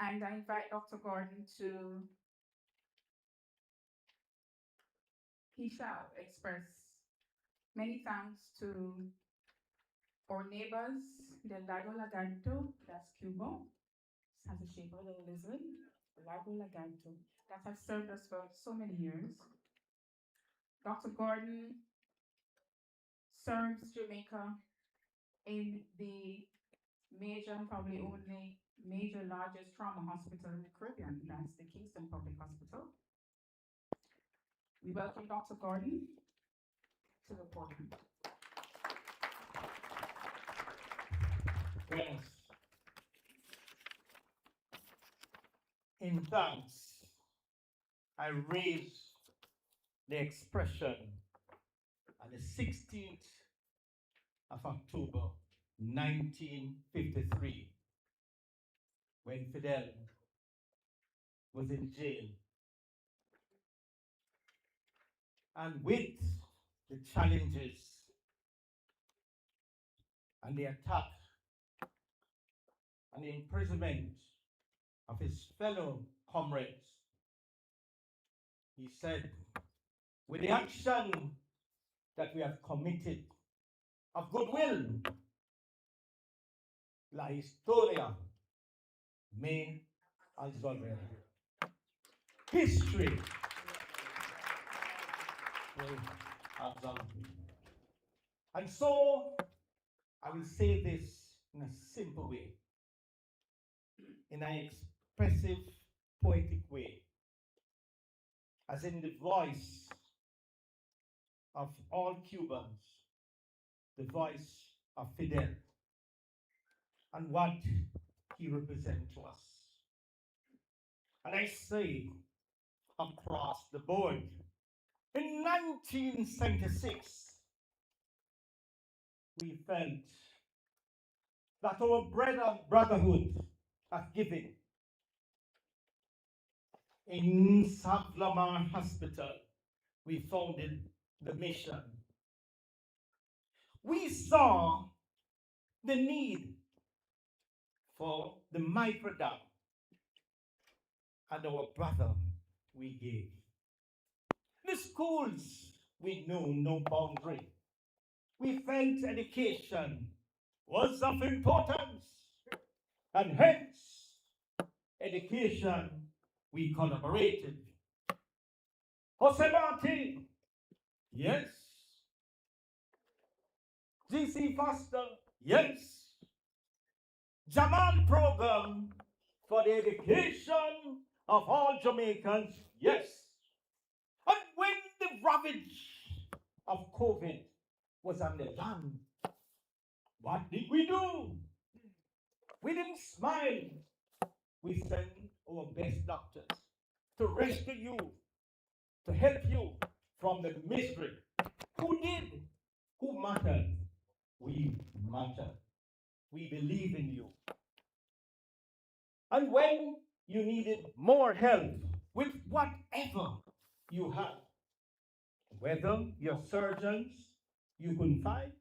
And I invite Dr. Gordon to, he shall express many thanks to our neighbors, the Lago Lagarto, that's Cuba, it has the shape of a little lizard, Lago Lagarto, that have served us for so many years. Dr. Gordon serves Jamaica in the major, probably only major, largest trauma hospital in the Caribbean, that's the Kingston Public Hospital. We welcome Dr. Gordon to the podium. Yes. In thanks, I raise the expression on the 16th of October 1953, when Fidel was in jail. And with the challenges and the attack and the imprisonment of his fellow comrades, he said, with the action that we have committed of goodwill, la historia me absolver. History will absolve me. And so I will say this in a simple way, in an expressive, poetic way, as in the voice of all Cubans, the voice of Fidel, and what he represents to us. And I say across the board, in 1976, we felt that our brotherhood of giving in Savlamar Hospital, we founded the mission. We saw the need for the microdam, and our brother we gave. The schools, we knew no boundary. We felt education was of importance, and hence, education, we collaborated. Jose Martin, yes. G.C. Foster, yes. Jamal program for the education of all Jamaicans, yes. And when the ravage of COVID was on the land, what did we do? We didn't smile. We sent our best doctors to rescue you, to help you from the misery. Who did? Who mattered? We matter. We believe in you. And when you needed more help with whatever you had, whether your surgeons you couldn't find,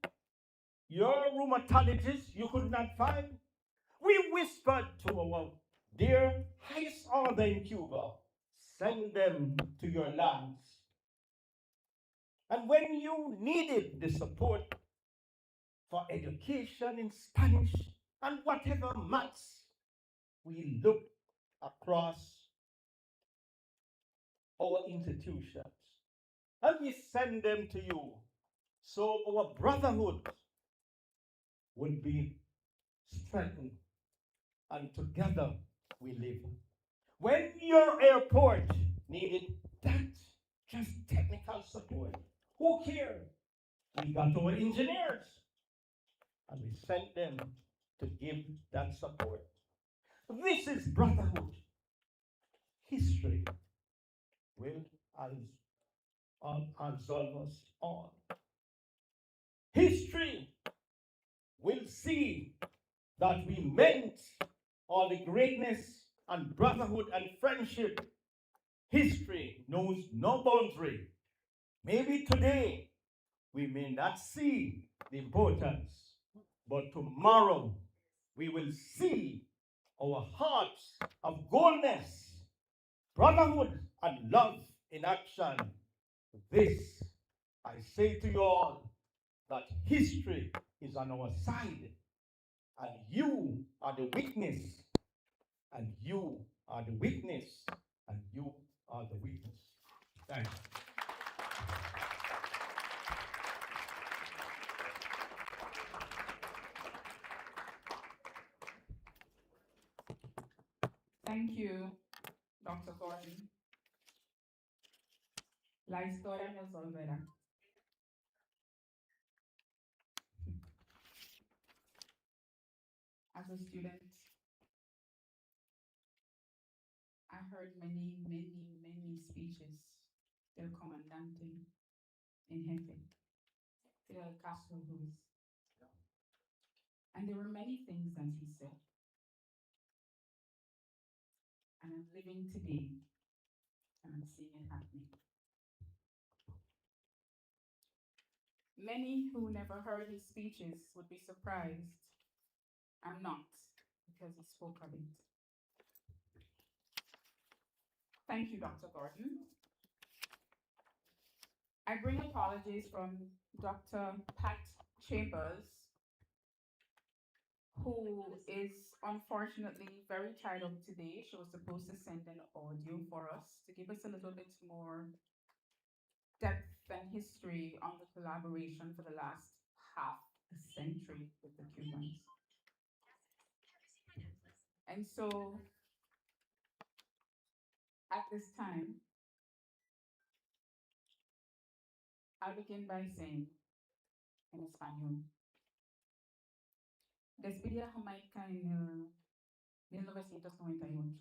your rheumatologists you could not find, we whispered to our dear highest order in Cuba, send them to your lands. And when you needed the support for education in Spanish and whatever maths we look across our institutions and we send them to you so our brotherhood would be strengthened and together we live. When your airport needed that just technical support, who cared? We got our engineers and we sent them to give that support. This is brotherhood. History will absolve us all. History will see that we meant all the greatness and brotherhood and friendship. History knows no boundary. Maybe today we may not see the importance, but tomorrow we will see our hearts of goodness, brotherhood, and love in action. This, I say to you all, that history is on our side, and you are the witness, and you are the witness, and you are the witness. Thank you. Thank you, Dr. Gordon. La historia nos volverá. As a student, I heard many speeches del comandante en jefe, Fidel Castro Ruiz. And there were many things that he said. And I'm living today, and I'm seeing it happening. Many who never heard his speeches would be surprised. I'm not, because he spoke of it. Thank you, Dr. Gordon. I bring apologies from Dr. Pat Chambers, who is unfortunately very tied up today. She was supposed to send an audio for us to give us a little bit more depth and history on the collaboration for the last half a century with the Cubans. And so, at this time, I'll begin by saying, en español, despedí a Jamaica en 1998.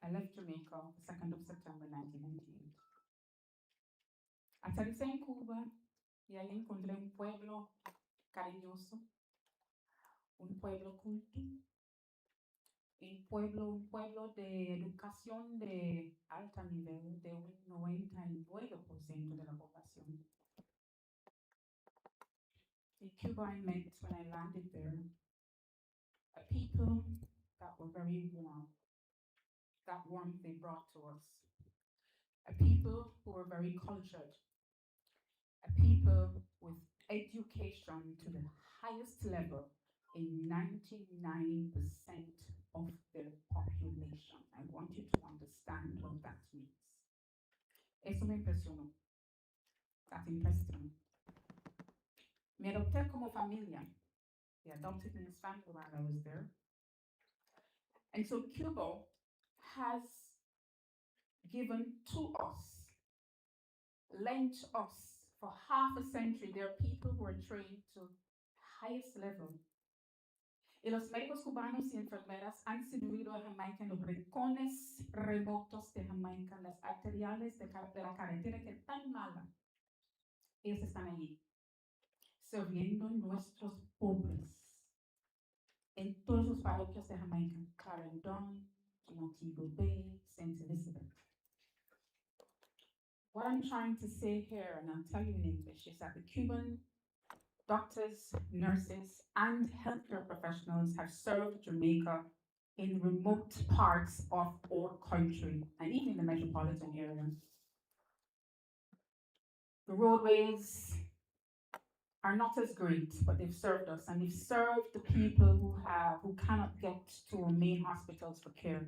I left Jamaica the 2nd of September 1998. Aterricé en Cuba y ahí encontré un pueblo cariñoso, un pueblo culto, un pueblo de educación de alto nivel de un 99% de la población. In Cuba, I met when I landed there a people that were very warm. That warmth they brought to us. A people who were very cultured. A people with education to the highest level in 99% of their population. I want you to understand what that means. Eso me impresionó. That impressed me. Me adopté como familia. They adopted me as family while I was there. And so Cuba has given to us, lent us for half a century. There are people who are trained to highest level. Y los médicos cubanos y enfermeras han servido a Jamaica en los rincones remotos de Jamaica, en las arteriales de la carretera que es tan mala. Ellos están allí, sirviendo a nuestros pobres en todos los parroquias de Jamaica, Clarendon, Montego Bay, St. Elizabeth. What I'm trying to say here, and I'll tell you in English, is that the Cuban doctors, nurses, and healthcare professionals have served Jamaica in remote parts of our country, and even the metropolitan area. The roadways, are not as great, but they've served us, and they've served the people who cannot get to our main hospitals for care.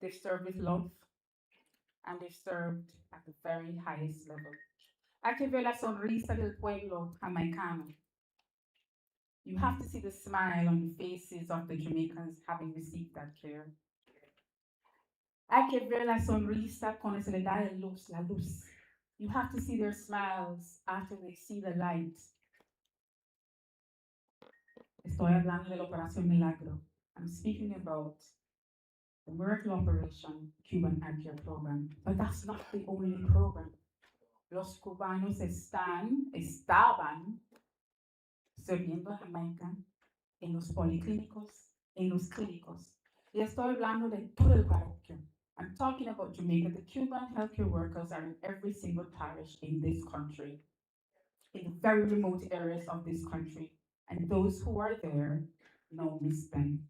They've served with love, and they've served at the very highest level. Hay que ver la sonrisa del pueblo jamaicano. You have to see the smile on the faces of the Jamaicans having received that care. Hay que ver la sonrisa cuando se le da la luz. You have to see their smiles after they see the light. Estoy hablando de la Operación Milagro. I'm speaking about the miracle operation Cuban Eye Care program. But that's not the only program. Los cubanos estaban sirviendo a Jamaica en los policlínicos, en los clínicos. Y estoy hablando de todo el parroquio. I'm talking about Jamaica. The Cuban healthcare workers are in every single parish in this country, in the very remote areas of this country. And those who are there no miss them.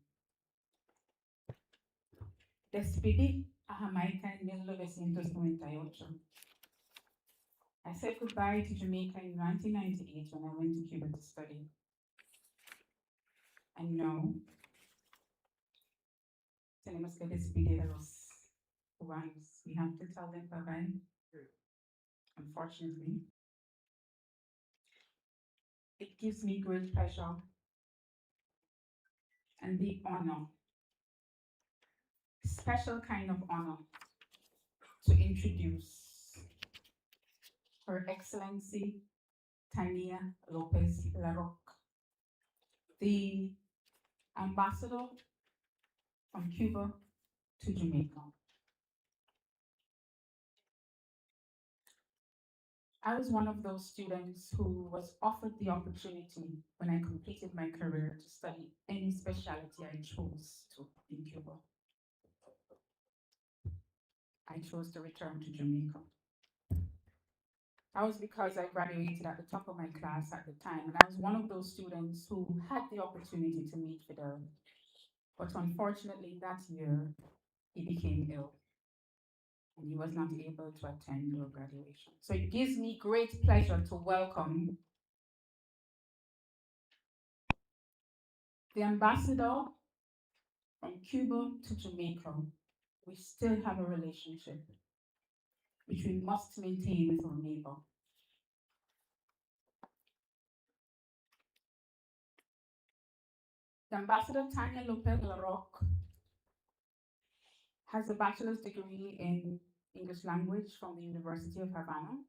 Despedí a Jamaica en 1998. I said goodbye to Jamaica in 1998 when I went to Cuba to study. And now, tenemos que despedir a los cubanos. We have to tell them bye-bye. Unfortunately, it gives me great pleasure and the honor, special kind of honor, to introduce Her Excellency Tania Lopez Larroque, the ambassador from Cuba to Jamaica. I was one of those students who was offered the opportunity when I completed my career to study any specialty I chose to in Cuba. I chose to return to Jamaica. That was because I graduated at the top of my class at the time, and I was one of those students who had the opportunity to meet Fidel. But unfortunately, that year, he became ill, and he was not able to attend your graduation. So it gives me great pleasure to welcome the ambassador from Cuba to Jamaica. We still have a relationship which we must maintain with our neighbor. The Ambassador Tania Lopez Larroque has a bachelor's degree in English language from the University of Havana.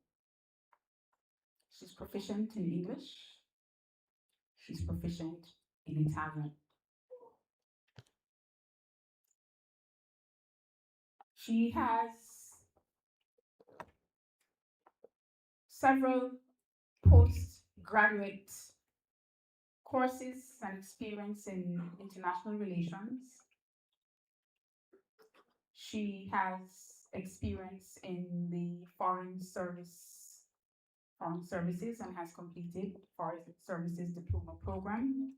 She's proficient in English. She's proficient in Italian. She has several postgraduate courses and experience in international relations. She has experience in the foreign services and has completed foreign services diploma program.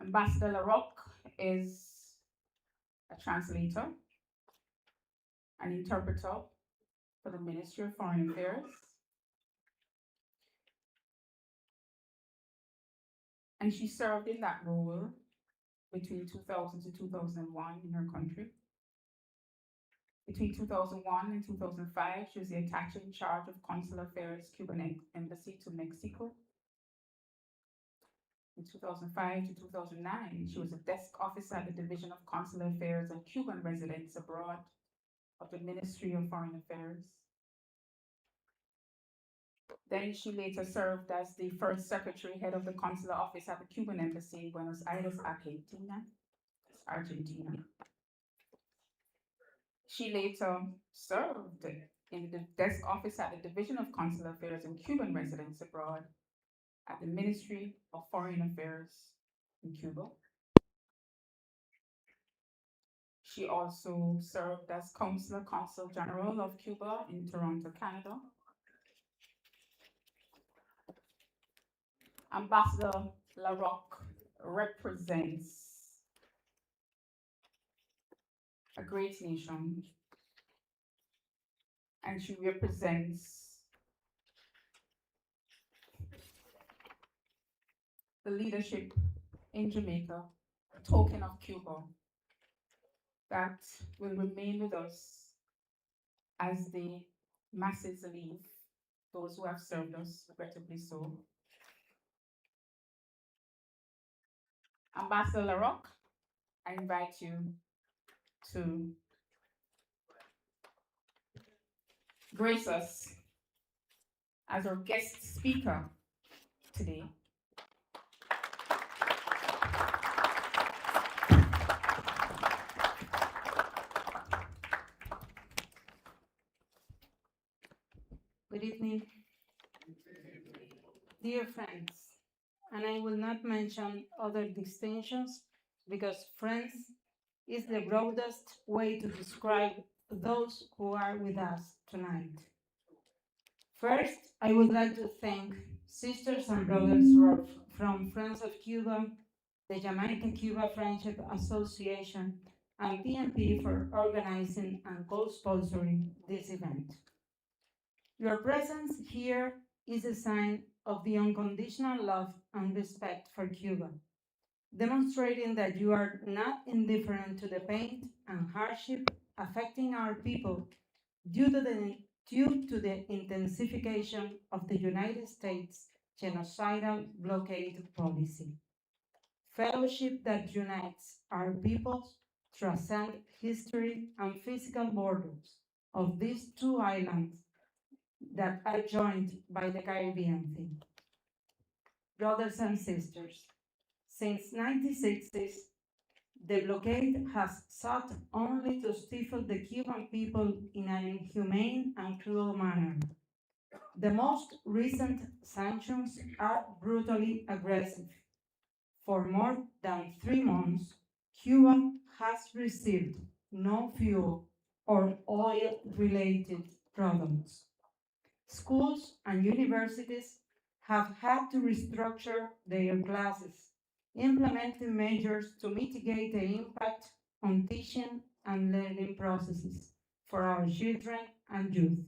Ambassador Larroque is a translator, an interpreter for the Ministry of Foreign Affairs. And she served in that role between 2000 to 2001 in her country. Between 2001 and 2005, she was the attaché in charge of Consular Affairs Cuban Embassy to Mexico. In 2005 to 2009, she was a desk officer at the Division of Consular Affairs and Cuban Residents Abroad of the Ministry of Foreign Affairs. Then she later served as the first secretary, head of the consular office at the Cuban Embassy in Buenos Aires, Argentina. She later served in the desk office at the Division of Consular Affairs and Cuban Residents Abroad at the Ministry of Foreign Affairs in Cuba. She also served as Consul General of Cuba in Toronto, Canada. Ambassador Larroque represents a great nation, and she represents the leadership in Jamaica, a token of Cuba, that will remain with us as the masses leave, those who have served us, regrettably so. Ambassador LaRoque, I invite you to grace us as our guest speaker today. Good evening, dear friends, and I will not mention other distinctions because friends is the broadest way to describe those who are with us tonight. First, I would like to thank sisters and brothers from Friends of Cuba, the Jamaica-Cuba Friendship Association, and PNP for organizing and co-sponsoring this event. Your presence here is a sign of the unconditional love and respect for Cuba, demonstrating that you are not indifferent to the pain and hardship affecting our people due to the intensification of the United States genocidal blockade policy. Fellowship that unites our peoples transcend history and physical borders of these two islands that are joined by the Caribbean Sea. Brothers and sisters, since 1960s, the blockade has sought only to stifle the Cuban people in an inhumane and cruel manner. The most recent sanctions are brutally aggressive. For more than 3 months, Cuba has received no fuel or oil-related products. Schools and universities have had to restructure their classes, implementing measures to mitigate the impact on teaching and learning processes for our children and youth.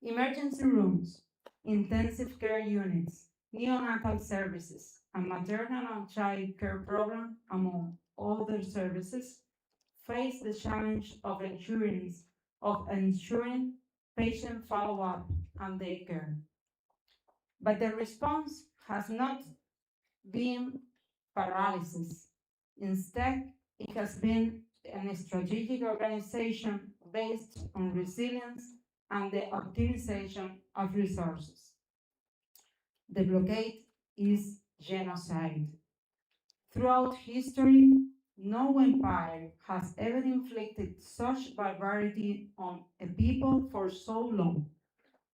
Emergency rooms, intensive care units, neonatal services, and maternal and child care program, among other services, face the challenge of ensuring patient follow-up and their care. But the response has not been paralysis. Instead, it has been a strategic organization based on resilience and the optimization of resources. The blockade is genocide. Throughout history, no empire has ever inflicted such barbarity on a people for so long,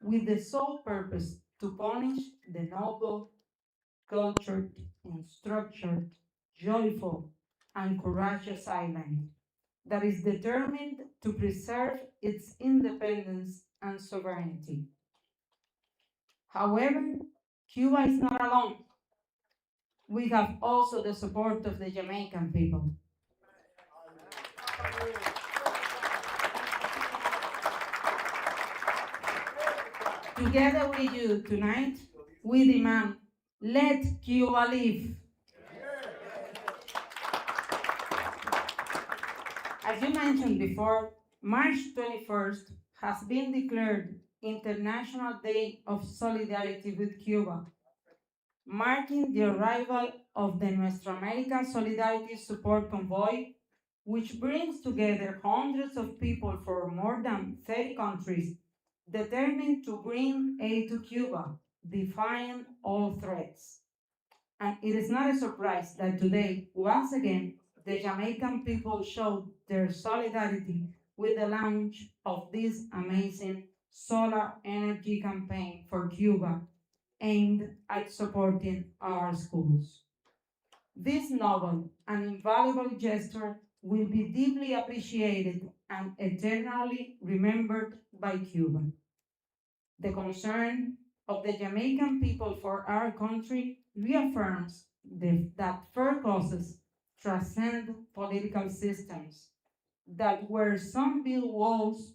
with the sole purpose to punish the noble, cultured, structured, joyful, and courageous island that is determined to preserve its independence and sovereignty. However, Cuba is not alone. We have also the support of the Jamaican people. Together with you tonight, we demand, let Cuba live. As you mentioned before, March 21st has been declared International Day of Solidarity with Cuba, marking the arrival of the Nuestra America Solidarity Support Convoy, which brings together hundreds of people from more than 30 countries determined to bring aid to Cuba, defying all threats. And it is not a surprise that today, once again, the Jamaican people showed their solidarity with the launch of this amazing solar energy campaign for Cuba, aimed at supporting our schools. This noble and invaluable gesture will be deeply appreciated and eternally remembered by Cuba. The concern of the Jamaican people for our country reaffirms that fair causes transcend political systems, that where some build walls,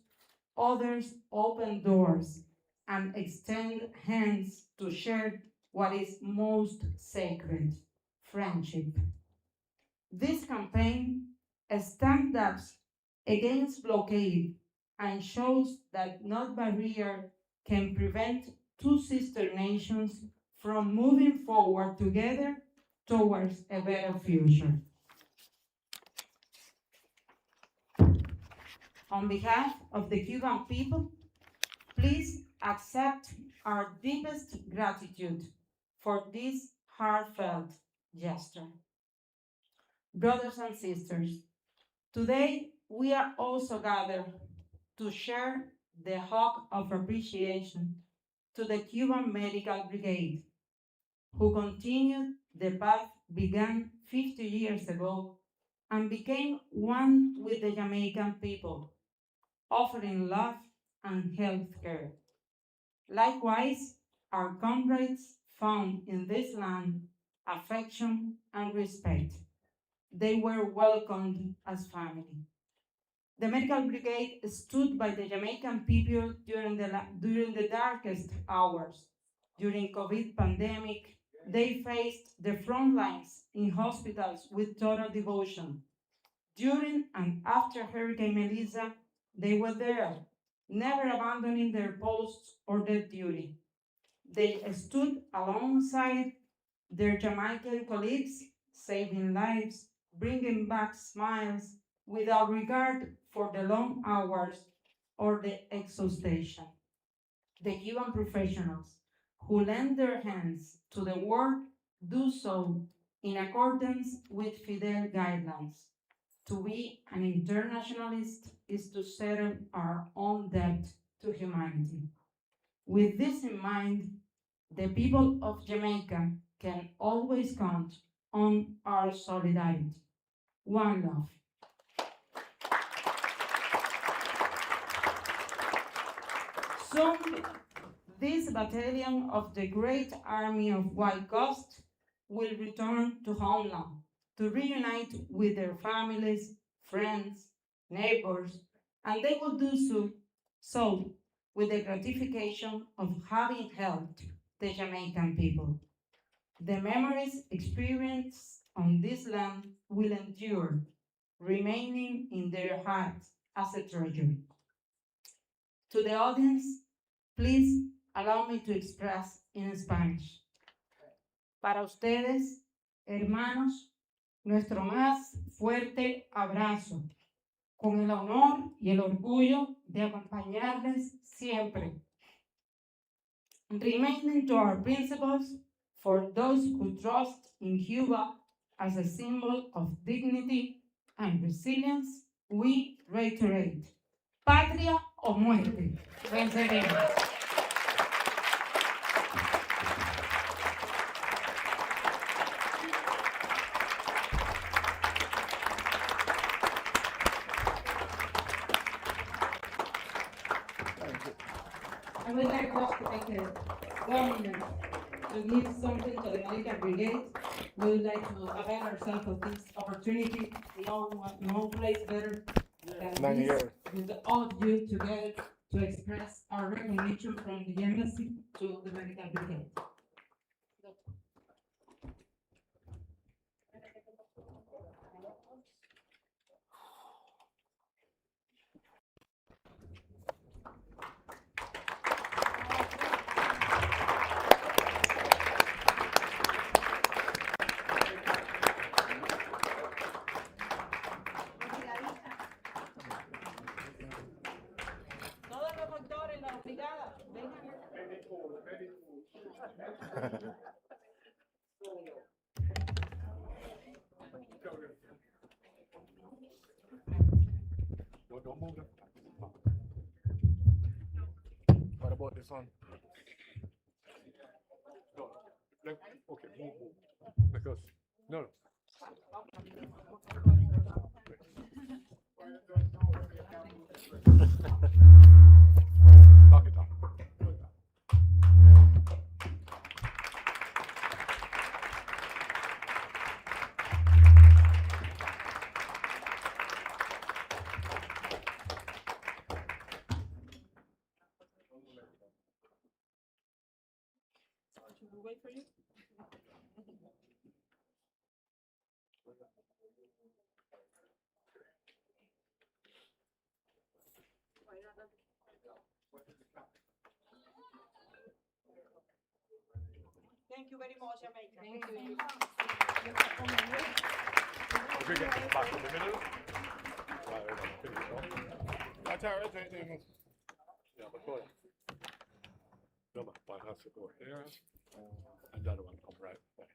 others open doors and extend hands to share what is most sacred, friendship. This campaign stands up against blockade and shows that no barrier can prevent two sister nations from moving forward together towards a better future. On behalf of the Cuban people, please accept our deepest gratitude for this heartfelt gesture. Brothers and sisters, today we are also gathered to share the hug of appreciation to the Cuban Medical Brigade, who continued the path begun 50 years ago and became one with the Jamaican people, offering love and health care. Likewise, our comrades found in this land affection and respect. They were welcomed as family. The Medical Brigade stood by the Jamaican people during the darkest hours. During COVID pandemic, they faced the front lines in hospitals with total devotion. During and after Hurricane Melissa, they were there, never abandoning their posts or their duty. They stood alongside their Jamaican colleagues, saving lives, bringing back smiles without regard for the long hours or the exhaustion. The Cuban professionals who lend their hands to the work do so in accordance with Fidel guidelines. To be an internationalist is to settle our own debt to humanity. With this in mind, the people of Jamaica can always count on our solidarity. One love. Soon, this battalion of the great army of White Coast will return to homeland to reunite with their families, friends, neighbors, and they will do so with the gratification of having helped the Jamaican people. The memories experienced on this land will endure, remaining in their hearts as a treasure. To the audience, please allow me to express in Spanish. Para ustedes, hermanos, nuestro más fuerte abrazo, con el honor y el orgullo de acompañarles siempre. Remaining to our principles, for those who trust in Cuba as a symbol of dignity and resilience, we reiterate, patria o muerte, venceremos. I would like us to take a 1 minute to give something to the Medical Brigade. We would like to avail ourselves of this opportunity. No place better than this, with all of you together to express our recognition from the embassy to the Medical Brigade. Todos los doctores, las brigadas, vengan. Don't move them. What about this one? No. Okay, move. Because, no. Lock it up. we'll wait for you. Thank you very much, Jamaica. Thank you. We're going to get back in the middle. While we're going to finish up. That's all right. Yeah, but go ahead. No, but one has to go here, and the other one come right back.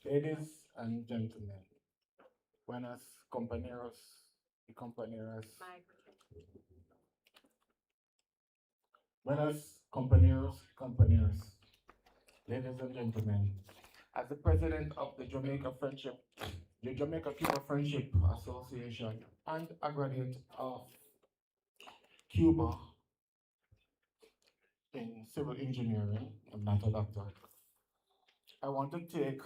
Ladies and gentlemen, buenas compañeros y compañeras. Buenas compañeros y compañeras. Ladies and gentlemen, as the president of the Jamaica-Cuba Friendship Association and a graduate of Cuba in civil engineering, I'm not a doctor, I want to take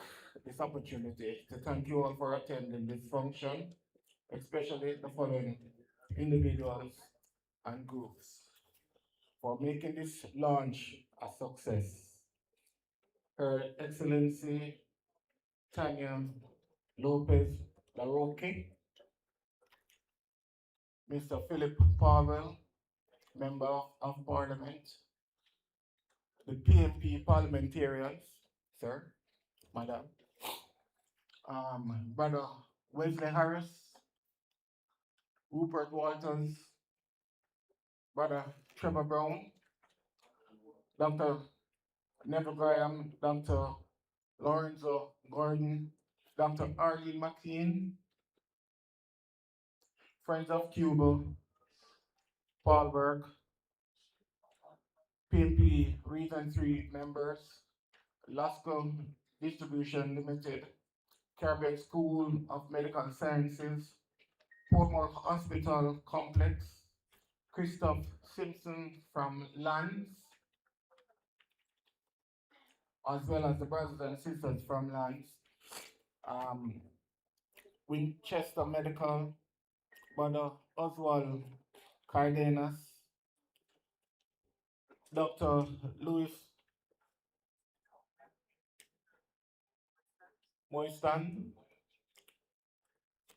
this opportunity to thank you all for attending this function, especially the following individuals and groups for making this launch a success. Her Excellency Tanya Lopez Laroque, Mr. Philip Powell, Member of Parliament, the PMP parliamentarians, sir, madam, Brother Wesley Harris, Rupert Walters, Brother Trevor Brown, Dr. Neville Graham, Dr. Lorenzo Gordon, Dr. Arlene McKean, Friends of Cuba, Paul Burke, PMP Region 3 members, Lasco Distribution Limited, Caribbean School of Medical Sciences, Portmore Hospital Complex, Christoph Simpson from Lands, as well as the brothers and sisters from Lands, Winchester Medical, Brother Oswald Cardenas, Dr. Louis Moistan,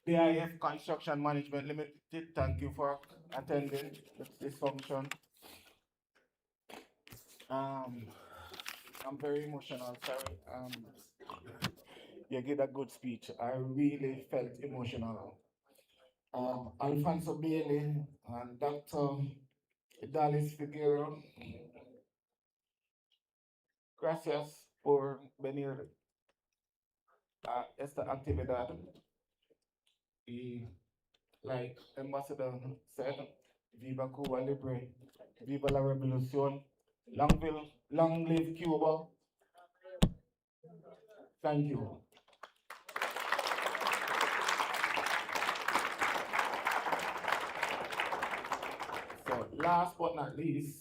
DIF Construction Management Limited, thank you for attending this function. I'm very emotional, sorry. You did a good speech. I really felt emotional. Alfonso Bailey and Dr. Dalis Figueroa, gracias por venir a esta actividad. Y like Ambassador said, Viva Cuba Libre, Viva la Revolución, long live Cuba. Thank you. So last but not least,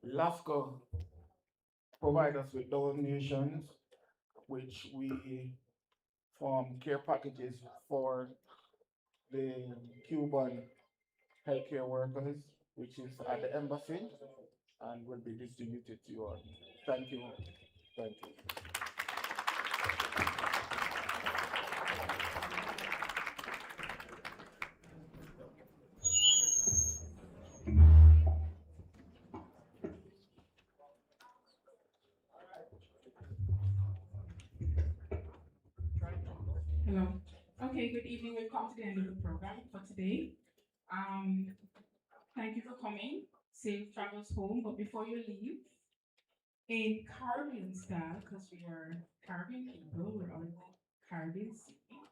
LASCO provide us with donations, which we form care packages for the Cuban healthcare workers, which is at the embassy and will be distributed to you all. Thank you. Thank you. Hello. Okay, good evening. We've come to the end of the program for today. Thank you for coming. Safe travels home. But before you leave, in Caribbean style, because we are Caribbean people, we're all Caribbean speaking,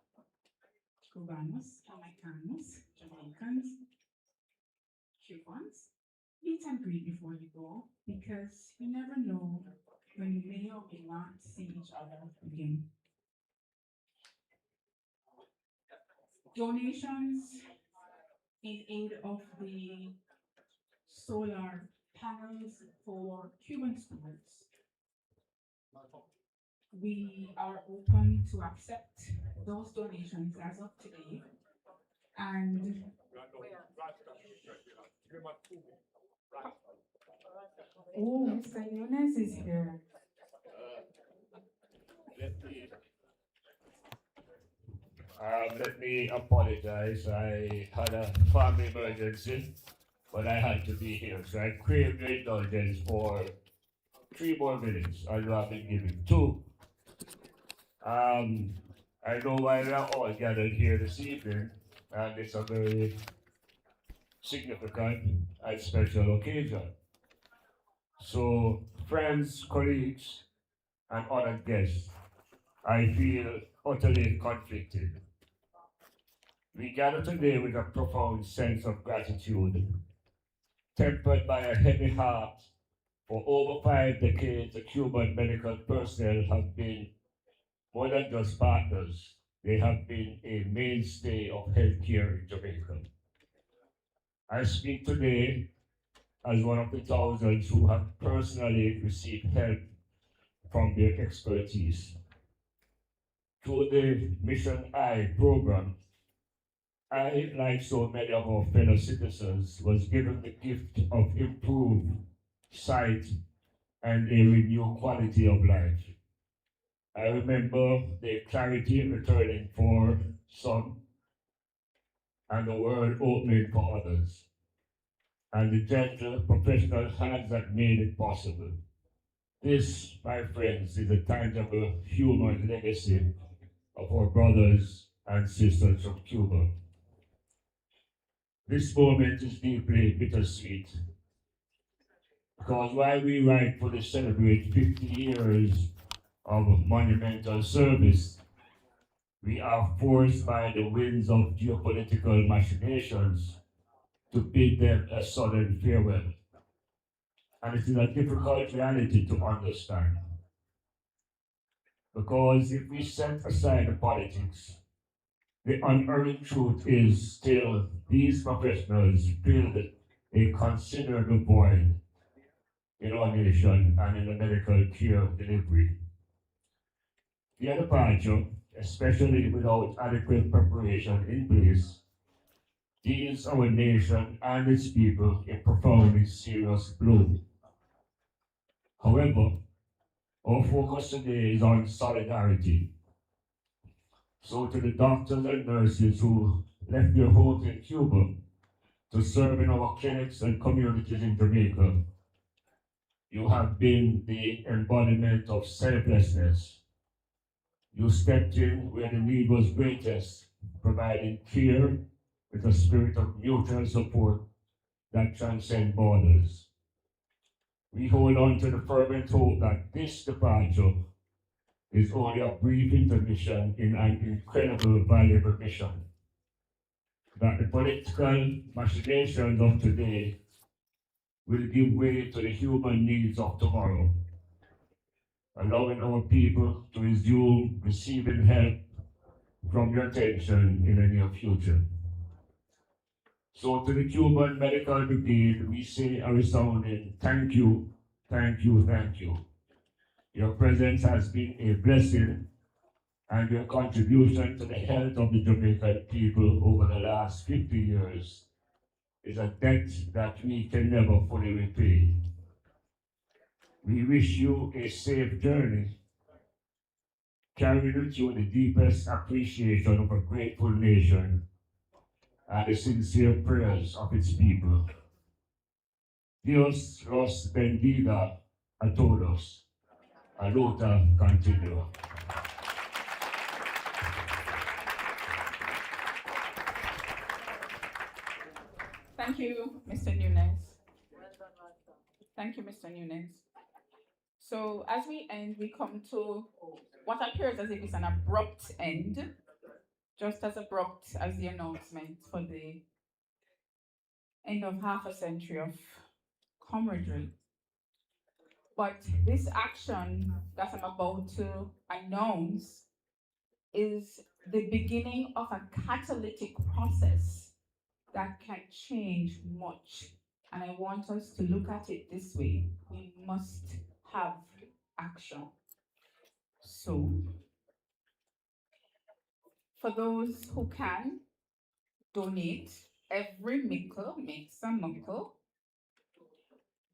Cubanos, Jamaicanos, Jamaicans, Cubans. Meet and greet before you go, because you never know when you may or may not see each other again. Donations in aid of the solar panels for Cuban schools. We are open to accept those donations as of today. And oh, Mr. Nunes is here. Let me apologize. I had a family emergency, but I had to be here. So I crave your indulgence for 3 more minutes, although I've been given 2. I know why we are all gathered here this evening, and it's a very significant and special occasion. So, friends, colleagues, and honored guests, I feel utterly conflicted. We gather today with a profound sense of gratitude, tempered by a heavy heart. For over 5 decades, the Cuban medical personnel have been more than just partners. They have been a mainstay of healthcare in Jamaica. I speak today as one of the thousands who have personally received help from their expertise. Through the Mission I program, I, like so many of our fellow citizens, was given the gift of improved sight and a renewed quality of life. I remember the clarity returning for some and the world opening for others, and the gentle professional hands that made it possible. This, my friends, is a tangible human legacy of our brothers and sisters from Cuba. This moment is deeply bittersweet, because while we rightfully celebrate 50 years of monumental service, we are forced by the winds of geopolitical machinations to bid them a sudden farewell. And it is a difficult reality to understand. Because if we set aside the politics, the unearned truth is still these professionals filled a considerable void in our nation and in the medical care delivery. Their departure, especially without adequate preparation in place, deals our nation and its people a profoundly serious blow. However, our focus today is on solidarity. So to the doctors and nurses who left their homes in Cuba to serve in our clinics and communities in Jamaica, you have been the embodiment of selflessness. You stepped in where the need was greatest, providing care with a spirit of mutual support that transcends borders. We hold on to the fervent hope that this departure is only a brief intermission in an incredible, valuable mission. That the political machinations of today will give way to the human needs of tomorrow, allowing our people to resume receiving help from your attention in the near future. So to the Cuban Medical Brigade, we say a resounding thank you, thank you, thank you. Your presence has been a blessing, and your contribution to the health of the Jamaican people over the last 50 years is a debt that we can never fully repay. We wish you a safe journey, carrying with you the deepest appreciation of a grateful nation and the sincere prayers of its people. Dios los bendiga a todos. Aluta continua. Thank you, Mr. Nunes. Thank you, Mr. Nunes. So as we end, we come to what appears as if it's an abrupt end, just as abrupt as the announcement for the end of half a century of camaraderie. But this action that I'm about to announce is the beginning of a catalytic process that can change much. And I want us to look at it this way. We must have action. So, for those who can donate, every mickle makes a muckle.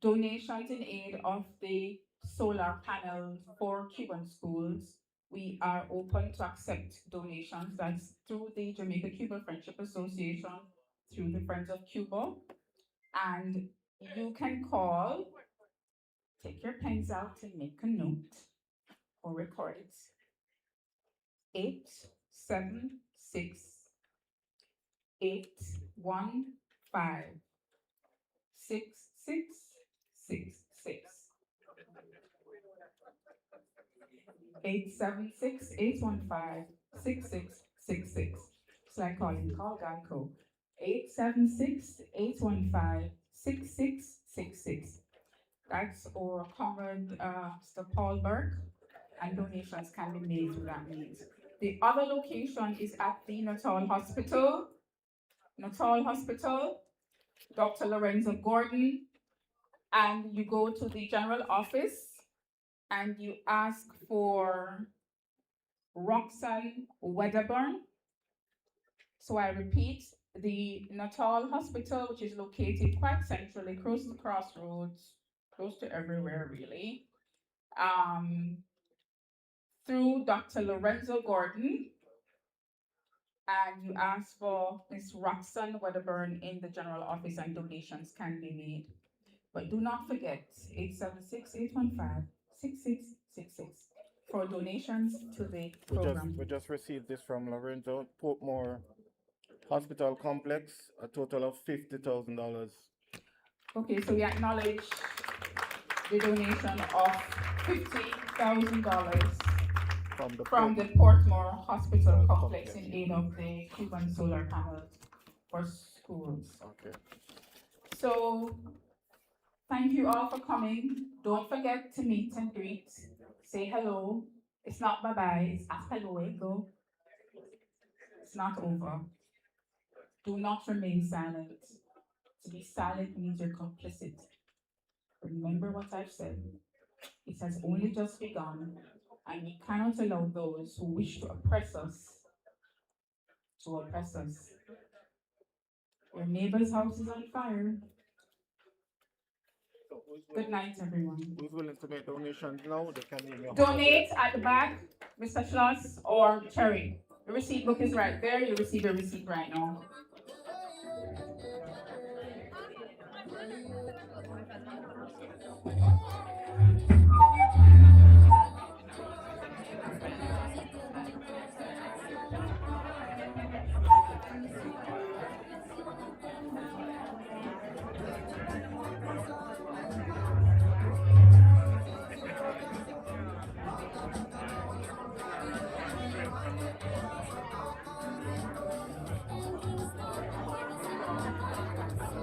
Donations in aid of the solar panels for Cuban schools. We are open to accept donations. That's through the Jamaica Cuba Friendship Association, through the Friends of Cuba. And you can call, take your pens out and make a note or record it. 876-815-6666. 876-815-6666. It's like calling Call Ganco. 876-815-6666. That's our comrade Mr. Paul Burke, and donations can be made through that means. The other location is at the Natal Hospital. Natal Hospital, Dr. Lorenzo Gordon, and you go to the general office and you ask for Roxanne Wedderburn. So I repeat, the Natal Hospital, which is located quite centrally, close to Crossroads, close to everywhere really, through Dr. Lorenzo Gordon, and you ask for Ms. Roxanne Wedderburn in the general office, and donations can be made. But do not forget, 876-815-6666 for donations to the program. We just received this from Lorenzo, Portmore Hospital Complex, a total of $50,000. Okay, so we acknowledge the donation of $50,000 from the Portmore Hospital Complex in aid of the Cuban solar panels for schools. Okay. So, thank you all for coming. Don't forget to meet and greet. Say hello. It's not bye-bye, it's hasta luego. It's not over. Do not remain silent. To be silent means you're complicit. Remember what I've said. It has only just begun, and we cannot allow those who wish to oppress us to oppress us. Your neighbor's house is on fire. Good night, everyone. Who's willing to make donations now? They can email. Donate at the back, Mr. Schloss or Cherry. The receipt book is right there. You receive your receipt right now.